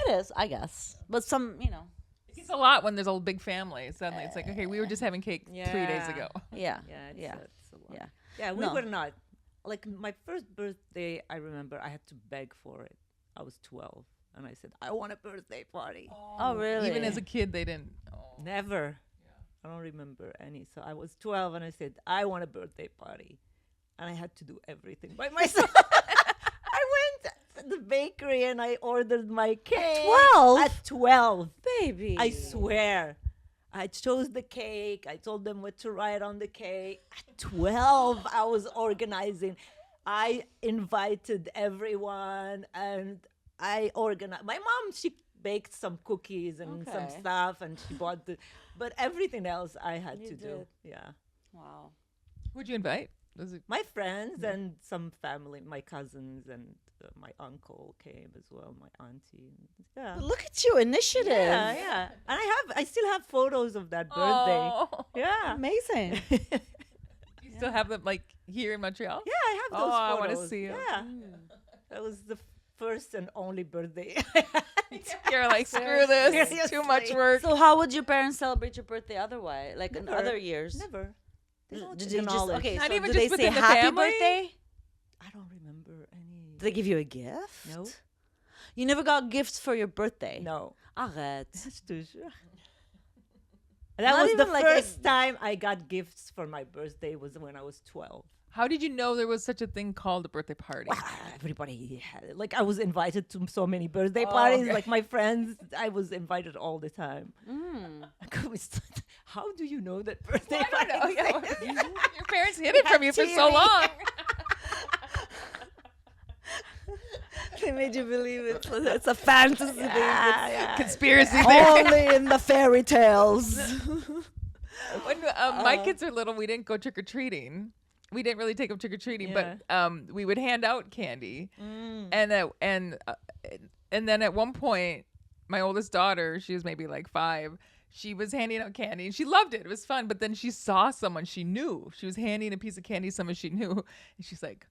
It is, I guess. But some, you know. It's a lot when there's a big family. Suddenly it's like, okay, we were just having cake 3 days Yeah. ago. Yeah. Yeah. It's a lot. Yeah. Yeah, we No. were not. Like my first birthday, I remember I had to beg for it. I was 12, and I said, I want a birthday party. Oh, really? Even as a kid, they didn't. Oh. Never. I don't remember any. So I was 12, and I said, I want a birthday party. And I had to do everything by myself. I went to the bakery, and I ordered my cake. 12? At 12. Baby. I swear. I chose the cake. I told them what to write on the cake. At 12, I was organizing. I invited everyone and I organized. My mom, she baked some cookies and some Okay. stuff and she bought but everything else I had You to do. did. Yeah. Wow. Who'd you invite? Was it? My friends and some family, my cousins and my uncle came as well, my auntie. Yeah. Look at you, initiative. Yeah, yeah. And I still have photos of that birthday. Oh. Yeah. Amazing. You still have them like here in Montreal? Yeah, I have those Oh, I photos. wanna see 'em. Yeah. That was the first and only birthday. You're like, screw this. Too much Seriously. work. So how would your parents celebrate your birthday otherwise? Like in Never. other years? Never. They don't Did they just okay? Not So even do they just say within the happy family? birthday? I don't remember any. Did they give you a gift? No. You never got gifts for your birthday? No. Arrête. That's too sure. Not That was the even like first time I got gifts for my birthday was when I was 12. How did you know there was such a thing called a birthday party? Everybody had it. Like I was invited to so many birthday Oh, parties. okay. Like my friends, I was invited all the time. Mm. How do you know that birthday I don't know. parties Yeah. exist? Your parents hid it from you for so TV. long. They made you believe it's a fantasy thing. Yeah. Conspiracy theory. Only in the fairy tales. When my kids are little, we didn't go trick or treating. We didn't really take them trick or treating, Yeah. but we would hand out candy, Mm. and then at one point, my oldest daughter, she was maybe like 5. She was handing out candy and she loved it. It was fun. But then she saw someone she knew. She was handing a piece of candy to someone she knew, and she's like,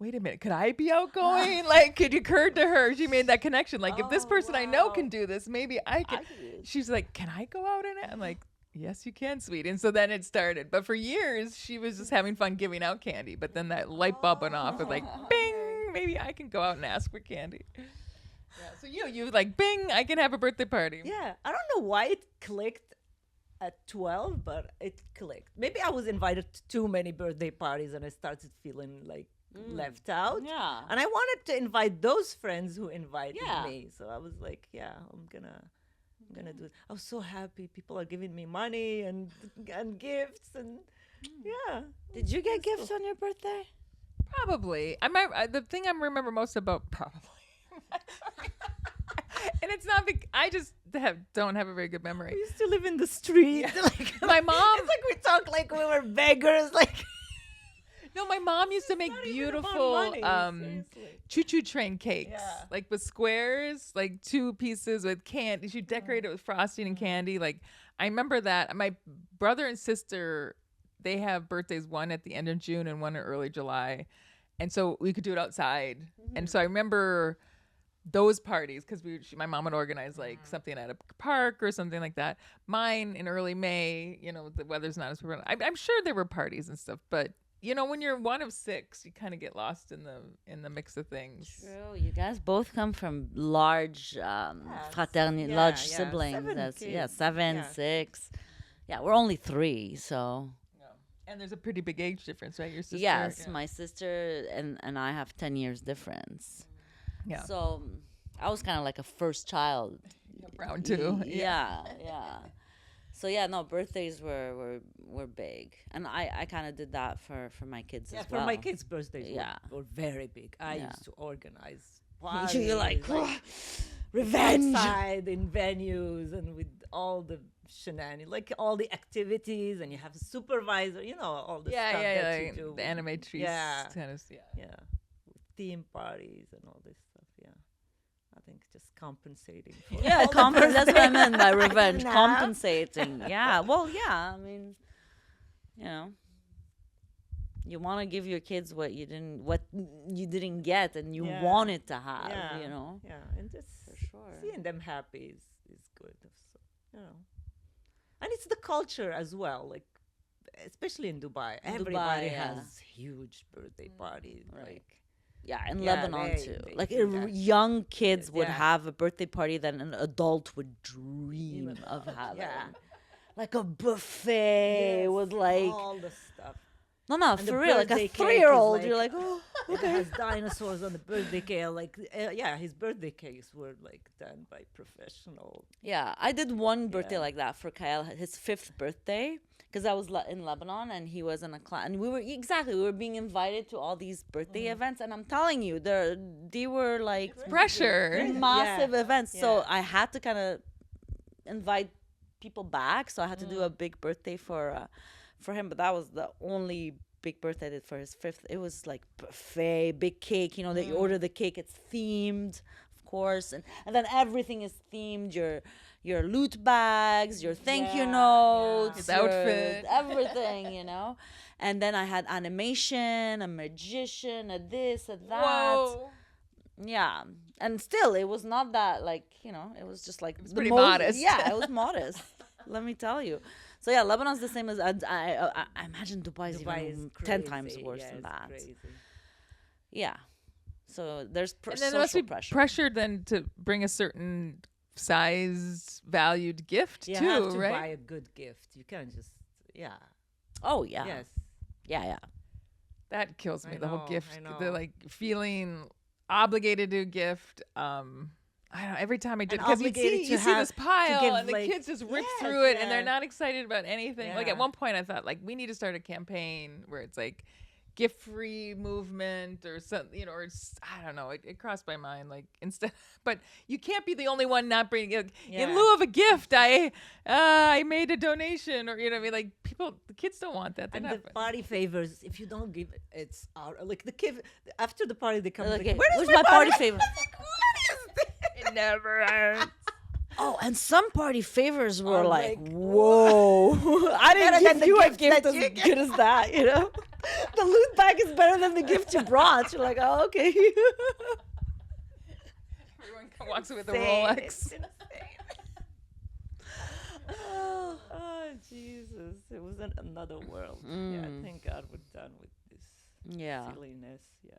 "Wait a minute, could I be outgoing?" Like, it occurred to her. She made that connection. Like, if this Oh, person I know wow. can do this, maybe I can. She's like, "Can I go out in it?" I'm like, "Yes, you can, sweet." And so then it started. But for years, she was just having fun giving out candy. But then that light bulb went off. It was like, bing, maybe I can go out and ask for candy. Yeah, so you like, bing, I can have a birthday party. Yeah, I don't know why it clicked at 12, but it clicked. Maybe I was invited to too many birthday parties and I started feeling like left out. Yeah. And I wanted to invite those friends who invited Yeah. me. So I was like, yeah, I'm gonna do it. I was so happy. People are giving me money and gifts and yeah. Did you get gifts on your birthday? Probably. The thing I remember most about probably. And it's not I just don't have a very good We memory. used to live in the street. Like, My mom, it's like we talk like we were beggars. Like no, my mom used to make not even about beautiful money, seriously. choo-choo train cakes, Yeah. like with squares, like 2 pieces with candy. She decorated it with frosting and candy. Like, I remember that. My brother and sister, they have birthdays, one at the end of June and one in early July, and so we could do it outside. And so I remember those parties because my mom would organize like something at a park or something like that. Mine in early May, the weather's not as prevalent. I'm sure there were parties and stuff, but when you're one of 6, you kind of get lost in the mix of things. True. You guys both come from large fraternity, yeah, large yeah. siblings. 7 Yeah, kids. 7, Yeah. 6. Yeah, we're only 3, so. And there's a pretty big age difference, right? Your sister. Yes, my sister and I have 10 years difference. Yeah. So I was kind of like a first child. Round 2. Yeah. So yeah, no, birthdays were big, and I kind of did that for my kids yeah, as for well. my kids' birthdays Yeah. were very big. I Yeah. used to organize You're like, parties, revenge. outside in venues and with all the shenanigans, like all the activities, and you have a supervisor, all the stuff that you like do. the animatrix. Yeah. Tennis, yeah. Yeah, theme parties and all this stuff. Yeah, I think just compensating. For Yeah, all the that's what I meant by revenge. Nah. Compensating. Yeah. Well, yeah. I mean, you want to give your kids what you didn't get, and you Yeah. wanted to have. yeah, Yeah, and just for sure. seeing them happy is good. So, and it's the culture as well. Like, especially in Dubai, everybody Dubai, yeah. has huge birthday parties. Right. Like, Yeah, in Yeah, Lebanon very too. big, Like yeah. young kids would Yeah. have a birthday party that an adult would dream of having. Yeah. Like a buffet with like all the stuff. no, And the for real, like birthday a cake is 3-year-old. You're like- like, oh, It has dinosaurs on the birthday cake. Like, his birthday cakes were like done by professional. yeah. I did one birthday Yeah. like that for Kyle, his 5th birthday, because I was in Lebanon and he was in a class, and we were being invited to all these birthday events, and I'm telling you, they were like Pressure. massive events. So Yeah. I had to kind of invite people back. So I had to do a big birthday for him. But that was the only big birthday I did for his 5th. It was like buffet, big cake. You know, that you order the cake, it's themed, of course, and then everything is themed. Your loot bags, your thank you notes, His outfit. everything. You know, and then I had animation, a magician, a this, a that. Whoa. Yeah, and still, it was not that like it was just like pretty modest. Yeah, it was modest. Let me tell you. So yeah, Lebanon's the same as I imagine Dubai is even 10 times worse than that. Crazy. Yeah, so there's And then there must social be pressure. pressure then to bring a certain size valued gift You too, have to right? buy a good gift. You can't just Oh yeah, yes. yeah. That kills me. I The whole know, gift, I know. the like feeling obligated to gift. I don't know. Every time I did, And because obligated you to see this have- to pile, give, and the like- kids just rip Yes, through it, and they're yeah. not excited about anything. Like Yeah. at one point, I thought like we need to start a campaign where it's like gift-free movement or something, or it's, I don't know. It crossed my mind like instead, but you can't be the only one not bringing. In Yeah. lieu of a gift, I made a donation, or what I mean. Like the kids don't want that. They're And the not. party favors, if you don't give it, it's out. Like the kid after the party, they come Okay, like, where's where's my my party party favor? Like, what is this? It never ends. Oh, and some party favors were Are like, like, whoa! I Better didn't than give the you a gift gift that as you get. good as that, you know. The loot bag is better than the gift you brought. You're like, oh, okay. Everyone walks with a Insane. Rolex. It's insane. Oh, Jesus. It was another world. Yeah, thank God we're done with this Yeah. silliness. Yeah.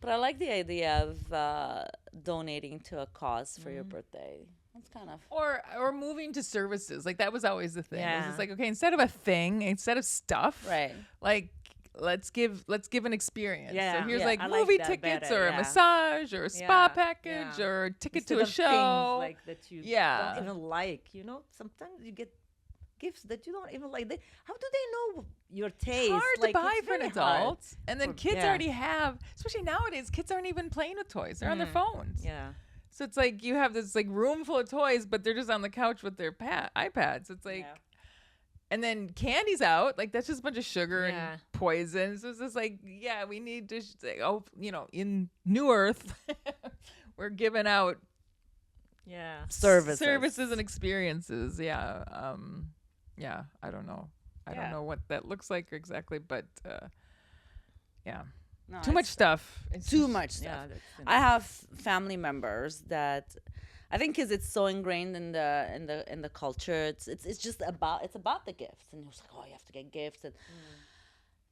But I like the idea of donating to a cause for your birthday. That's kind of Or moving to services. Like that was always the thing. It was Yeah. just like, okay, instead of a thing, instead of stuff, right. like let's give an experience. Yeah. So here's Yeah, like I like movie that tickets better, or a yeah. massage or a spa Yeah, package yeah. or a ticket Instead to a of show. things like that you Yeah. don't even like, sometimes you get gifts that you don't even like. How do they know your taste? Hard Like, to buy it's for an very hard. adult. And then For- kids yeah. already have, especially nowadays, kids aren't even playing with toys. They're on their phones. Yeah. So it's like you have this like room full of toys, but they're just on the couch with their iPads. It's like, Yeah. and then candy's out. Like that's just a bunch of sugar Yeah. and poison. So it's just like, yeah, we need to. In New Earth, we're giving out Yeah. Services. and experiences. Yeah. Yeah. I don't know. I don't Yeah. know what that looks like exactly, but yeah, No, too much it's stuff. It's Too just- much stuff. Yeah. That's I have family members that I think because it's so ingrained in the culture. It's just about the gifts, and it's like, oh, you have to get gifts,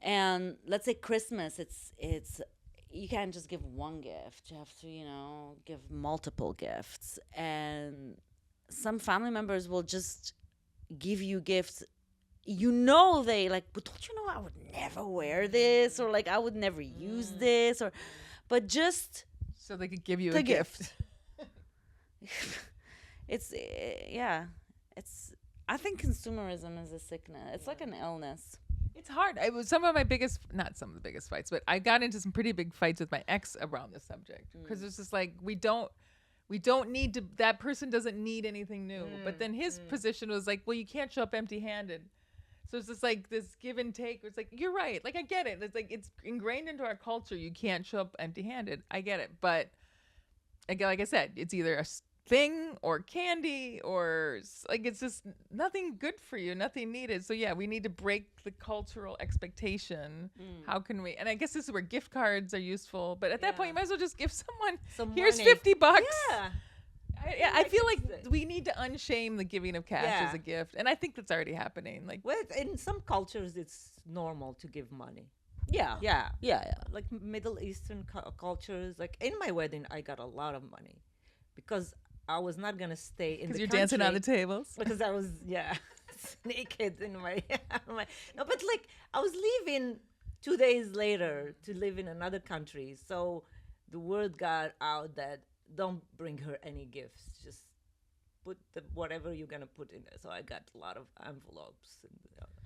and let's say Christmas. It's you can't just give one gift. You have to give multiple gifts, and some family members will just give you gifts. They like, but don't you know I would never wear this, or like I would never use this, but just so they could give you the a gift. it's I think consumerism is a sickness. It's like an illness. It's hard. It was not some of the biggest fights, but I got into some pretty big fights with my ex around this subject because it's just like we don't need to. That person doesn't need anything new. But then his position was like, well, you can't show up empty-handed. So it's just like this give and take. It's like you're right. Like I get it. It's like it's ingrained into our culture. You can't show up empty-handed. I get it. But again, like I said, it's either a thing or candy or like it's just nothing good for you, nothing needed. So yeah, we need to break the cultural expectation. How can we? And I guess this is where gift cards are useful. But at that point, you might as well just give someone. Some Here's money. $50. Yeah. I feel like we need to unshame the giving of cash Yeah. as a gift, and I think that's already happening. Like, Well, in some cultures, it's normal to give money. Yeah. Yeah. Yeah. Like Middle Eastern cultures, like in my wedding, I got a lot of money because I was not gonna stay in the because you're dancing on the country tables. because I was naked in my, no, but like I was leaving 2 days later to live in another country, so the word got out that don't bring her any gifts, just put whatever you're gonna put in there. So I got a lot of envelopes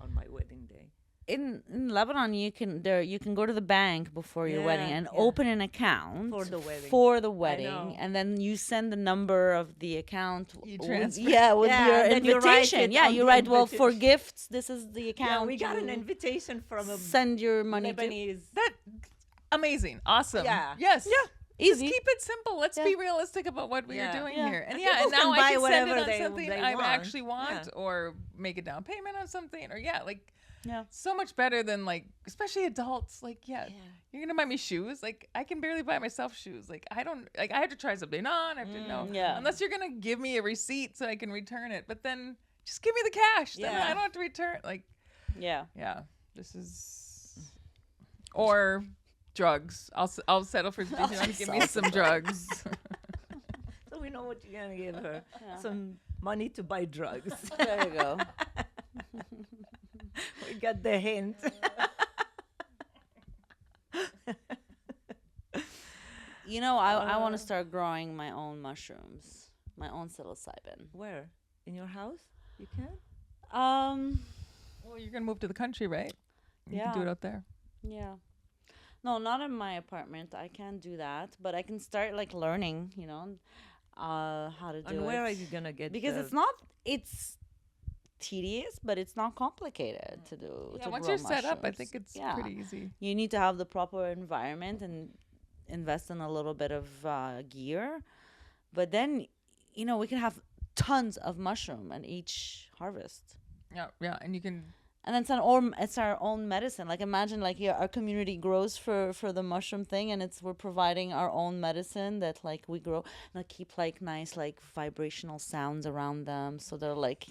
on my wedding day. in Lebanon, you can go to the bank before your wedding and open an account For the wedding. for the know. wedding, and then you send the number of the account. You with, transfer. with Yeah, your and then you write invitation. it Yeah, on you the write. Well, for invitation. gifts, this is the account. Yeah, we got an you invitation from a Send your money to. Lebanese. That amazing, awesome. Yeah. Yes. Yeah. Just Easy. keep it simple. Let's Yeah. be realistic about what we are Yeah. doing Yeah. here. And And yeah, and people now can I buy can send it whatever on they something want. I actually want, Yeah. or make a down payment on something, or like Yeah. so much better than like, especially adults. Like, you're gonna buy me shoes. Like, I can barely buy myself shoes. Like, I don't like. I have to try something on. I have to know. yeah. Unless you're gonna give me a receipt so I can return it, but then just give me the cash. Then Yeah. I don't have to return. Like, Yeah. yeah, this is or drugs. I'll settle for if you want to give me some drugs. So we know what you're gonna give her. Yeah. Some money to buy drugs. There you go. We got the hint. You know, I want to start growing my own mushrooms, my own psilocybin. Where? In your house? You can? Well, you're gonna move to the country, right? You Yeah. can do it out there. Yeah. No, not in my apartment. I can't do that, but I can start like learning, how to do And it. where are you gonna get? Because it's tedious, but it's not complicated to do. Yeah, to once grow you're set up, I mushrooms. think it's Yeah. pretty easy. You need to have the proper environment and invest in a little bit of gear, but then we can have tons of mushroom at each harvest. Yeah, and you can. And then it's our own medicine. Like imagine like our community grows for the mushroom thing, and we're providing our own medicine that like we grow, and keep like nice like vibrational sounds around them, so they're like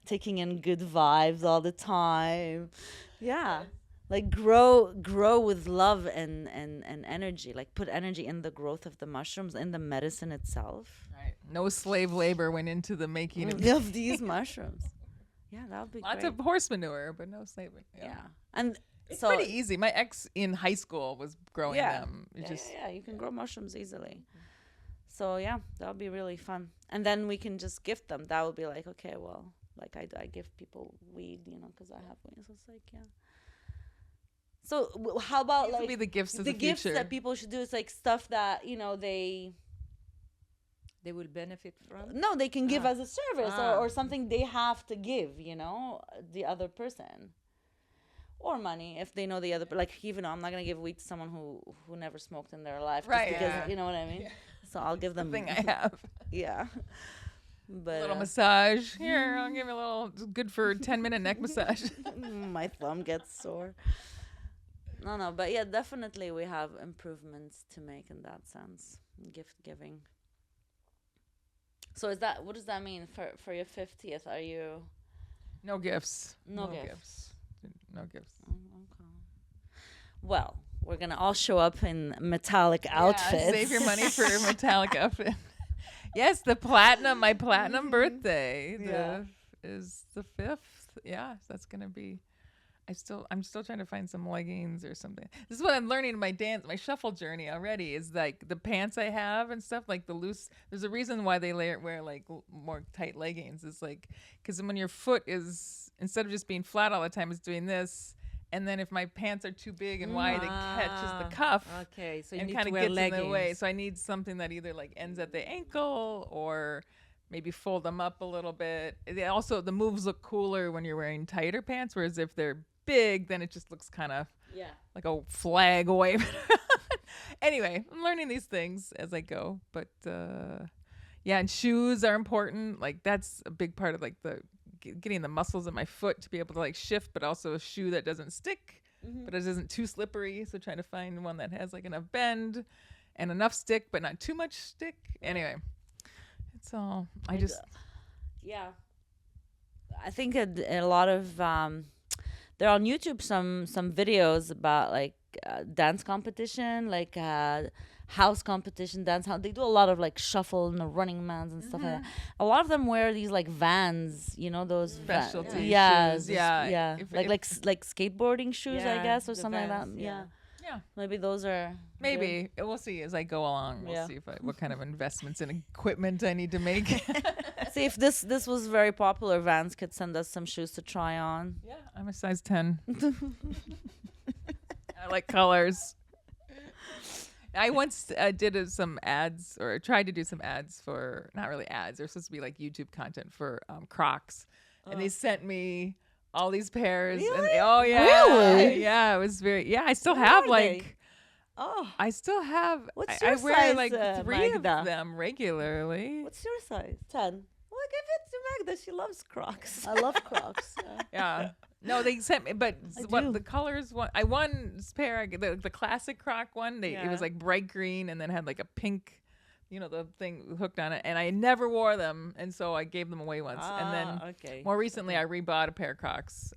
taking in good vibes all the time. Yeah, like grow with love and energy. Like put energy in the growth of the mushrooms, in the medicine itself. Right. No slave labor went into the making of Of these mushrooms. Yeah, that would be lots great. of horse manure, but no slave. Yeah, and It's so pretty easy. My ex in high school was growing them. It Yeah, just yeah, you can grow mushrooms easily. So yeah, that would be really fun. And then we can just gift them. That would be like, okay, well, like I give people weed, because I have weed. So it's like, yeah. So how about these will like be the gifts of the the gifts future. that people should do? Is like stuff that They will benefit from. they can give as a service Ah. or something they have to give, the other person. Or money if they know the other, like even I'm not gonna give weed to someone who never smoked in their life, just Right, because yeah. you know what I mean. So I'll give them thing I have. yeah, but A little massage. Here, I'll give you a little. It's good for a 10-minute neck massage. my thumb gets sore. No, but yeah, definitely we have improvements to make in that sense. Gift giving. So what does that mean for your 50th? Are you No gifts. No gifts. gifts. No gifts. okay? Well, we're gonna all show up in metallic outfits. Yeah, save your money for a metallic outfit. Yes, my platinum birthday is the 5th. Yeah, that's gonna be. I'm still trying to find some leggings or something. This is what I'm learning in my shuffle journey already. Is like the pants I have and stuff, like the loose. There's a reason why they wear like more tight leggings. It's like because when your foot is instead of just being flat all the time, it's doing this. And then if my pants are too big and wide, it catches the cuff. Okay, so you and need kind to of wear gets leggings. in the way. So I need something that either like ends at the ankle or maybe fold them up a little bit. The moves look cooler when you're wearing tighter pants, whereas if they're big, then it just looks kind of like a flag waving. Anyway, I'm learning these things as I go. But and shoes are important. Like that's a big part of like the getting the muscles in my foot to be able to like shift, but also a shoe that doesn't stick, but it isn't too slippery. So trying to find one that has like enough bend and enough stick, but not too much stick. Anyway, it's all I think a lot of there are on YouTube some videos about like dance competition, like house competition, dance house. They do a lot of like shuffle and the running mans and stuff like that. A lot of them wear these like Vans, those Specialty yeah, shoes, yeah. like skateboarding shoes, I guess, or the something Vans, like that. Yeah. Yeah. Maybe those are Maybe we'll see as I go along. We'll Yeah. see what kind of investments in equipment I need to make. See if this was very popular. Vans could send us some shoes to try on. Yeah, I'm a size 10. I like colors. I once did some ads, or tried to do some ads for, not really ads, they're supposed to be like YouTube content for Crocs. And they sent me all these pairs. Really? And, oh, yeah. Really? Yeah, it was very, yeah, I still Where have are like, they? Oh, I still have, What's I your wear size, like 3 Magda? of them regularly. what's your size? 10. Well, give it to Magda. She loves Crocs. I love Crocs. Yeah. No, they sent me, but I what do. the colors? I won this pair. The classic Croc one. It Yeah. was like bright green and then had like a pink, the thing hooked on it. And I never wore them, and so I gave them away once. And then okay. more recently, I rebought a pair of Crocs,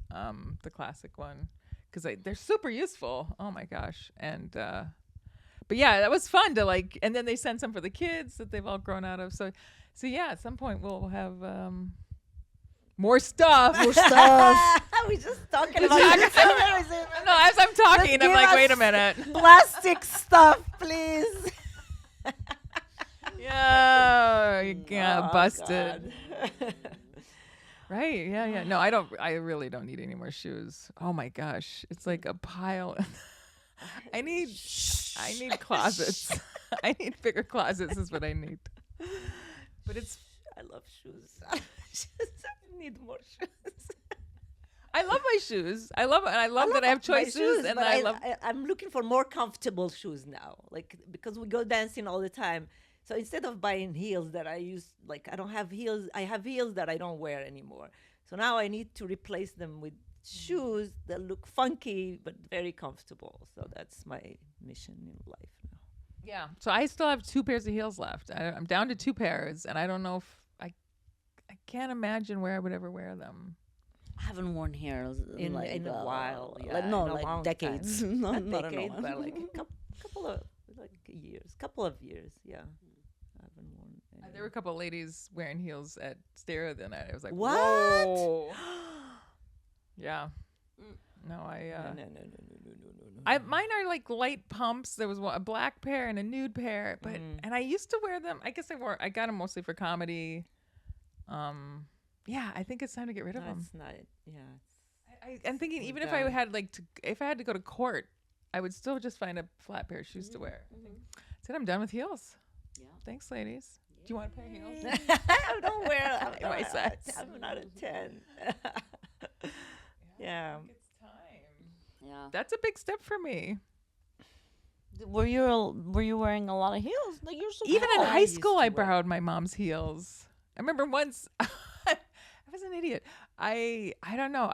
the classic one, because they're super useful. Oh my gosh! And but yeah, that was fun to like. And then they sent some for the kids that they've all grown out of. So yeah, at some point we'll have. More stuff. More stuff. We're just talking Just about No, as I'm talking, I'm give like, us- wait a minute. plastic stuff, please. Yeah, you got Oh, busted. God. Right? Yeah. No, I really don't need any more shoes. Oh my gosh, it's like a pile. I need closets. I need bigger closets. Is what I need. But it's. I love shoes. I need more shoes. I love my shoes. I love that I have my choices, shoes, and but I love. I'm looking for more comfortable shoes now, like because we go dancing all the time. So instead of buying heels that I use, like I don't have heels, I have heels that I don't wear anymore. So now I need to replace them with shoes that look funky but very comfortable. So that's my mission in life now. Yeah. So I still have 2 pairs of heels left. I'm down to 2 pairs, and I don't know if I can't imagine where I would ever wear them. I haven't worn heels In a while, yeah, like, no, in a like long decades. time. No, Not not at decades, all. but like a couple of years. Yeah, I haven't worn. Any. There were a couple of ladies wearing heels at Stereo the night. I was like, What? whoa. Yeah. No, No. mine are like light pumps. There was a black pair and a nude pair, but and I used to wear them. I guess I got them mostly for comedy. Yeah, I think it's time to get rid of them. It's not. Yeah. I'm thinking we're even if I done. had if I had to go to court, I would still just find a flat pair of shoes to wear. I think. Said I'm done with heels. Yeah. Thanks, ladies. Do you want a pair of heels? I don't wear. My size. I'm not a 10. Yeah. It's time. Yeah. That's a big step for me. Were you wearing a lot of heels? Like you're so Even in tall. high used school, to I wear- borrowed my mom's heels. I remember once, I was an idiot. I don't know.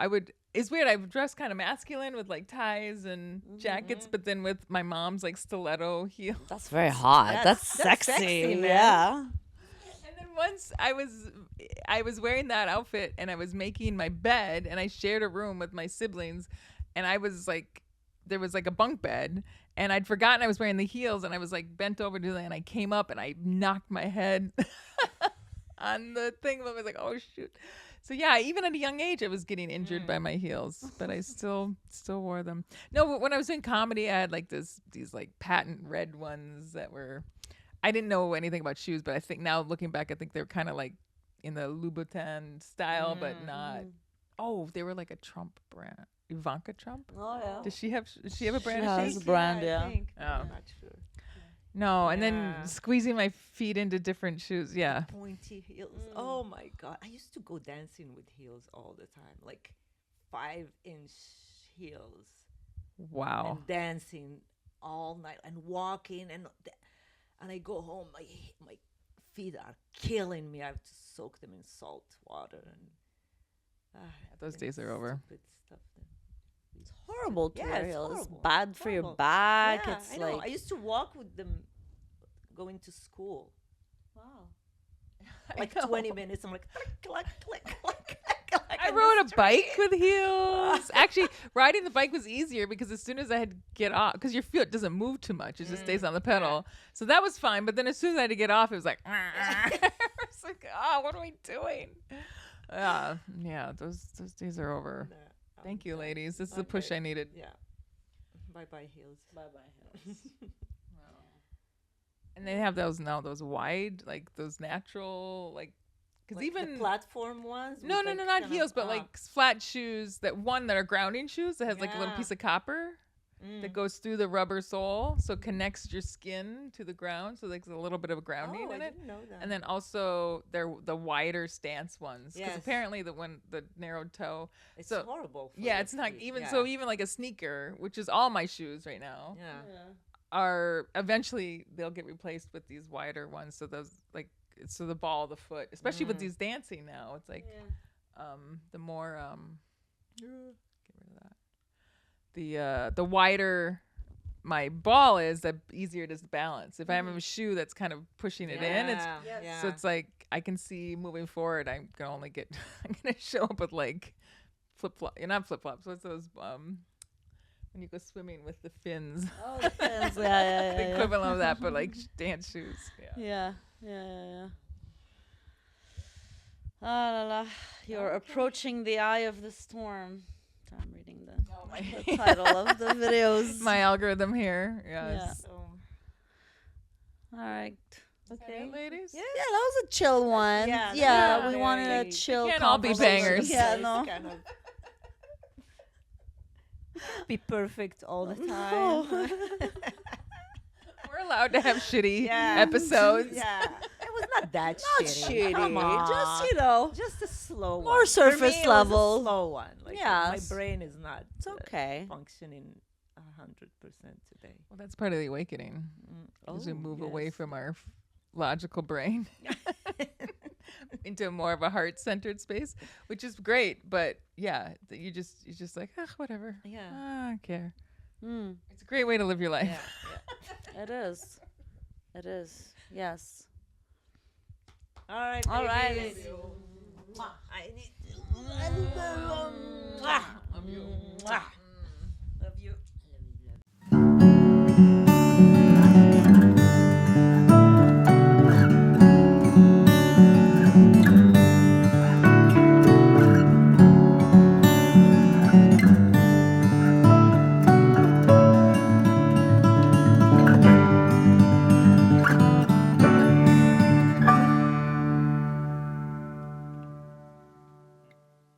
It's weird. I would dress kind of masculine with like ties and jackets, but then with my mom's like stiletto heels. That's very hot. That's That's sexy. sexy, man. Yeah. And then once I was wearing that outfit and I was making my bed and I shared a room with my siblings and I was like, there was like a bunk bed and I'd forgotten I was wearing the heels and I was like bent over to that and I came up and I knocked my head on the thing. I was like, oh shoot. So yeah, even at a young age, I was getting injured by my heels, but I still wore them. No, but when I was in comedy, I had like these like patent red ones that were, I didn't know anything about shoes, but I think now looking back, I think they're kind of like in the Louboutin style, but not. Oh, they were like a Trump brand, Ivanka Trump. Oh yeah. Does she have a brand? She of has shoes? a brand, I yeah. think. Oh. I'm not sure. No, and Yeah. then squeezing my feet into different shoes. Yeah. Pointy heels. Oh my God. I used to go dancing with heels all the time, like 5-inch heels. Wow. And dancing all night and walking and I go home, my feet are killing me. I have to soak them in salt water and Those days are over. stupid stuff then. It's horrible to Yeah, wear it's heels. It's horrible. bad for your Horrible. back. Yeah, It's I know. like I used to walk with them going to school. wow. Like know. 20 minutes. I'm like, click, click, click, click, click. I in the rode a bike street. with heels. Actually, riding the bike was easier because as soon as I had to get off, because your foot doesn't move too much, it just stays on the pedal. So that was fine. But then as soon as I had to get off, it was like, it's like, oh, what am I doing? Yeah, those days are over. Nah, Thank you, ladies. This is the push Okay. I needed. Yeah. Bye bye heels. Bye bye. And they have those now, those wide, like those natural, like, because Like even the platform ones. no, with, no, like, no, not kind heels, of, but like flat shoes. That one that are grounding shoes that has like a little Yeah. piece of copper that goes through the rubber sole, so it connects your skin to the ground. So there's a little bit of grounding Oh, in I it. didn't know that. And then also they're the wider stance ones, because Yes. apparently the narrowed toe. it's so- horrible. For Yeah, your it's not feet. even Yeah. so even like a sneaker, which is all my shoes right now, Yeah. are eventually they'll get replaced with these wider ones. So those like so the ball of the foot, especially with these dancing now, it's like the more get rid of that. The wider my ball is, the easier it is to balance. If I have a shoe that's kind of pushing it in, it's yeah. so it's like I can see moving forward. I'm gonna only get I'm gonna show up with like flip flop. You're not flip flops. What's those? When you go swimming with the fins, Oh, the fins. Yeah. the equivalent of that, but like dance shoes. Yeah. Yeah. Ah la la. You're approaching the eye of the storm. I'm reading the title of the videos. My algorithm here. Yeah. Yes. So, All right. Okay, ladies. Yeah. Yeah, that was a chill one. Yeah, Yeah, we very- wanted a chill. can't all be conversation. bangers. Yeah, it's no. kind of be perfect all the No. time. We're allowed to have shitty Yeah. episodes. Yeah, it was not that Not shitty. shitty. Come on. Just Just a slow one. More For surface me, it was level. a slow one. Like Yes. my brain is not It's okay. functioning 100% today. Well, that's part of the awakening. As we move away from our logical brain into more of a heart-centered space, which is great. But yeah, you just like, whatever. Yeah. I don't care. Mm, It's a great way to live your life. Yeah. it is. It is. Yes. All right. All right. babies. I need to. Love you. Mwah.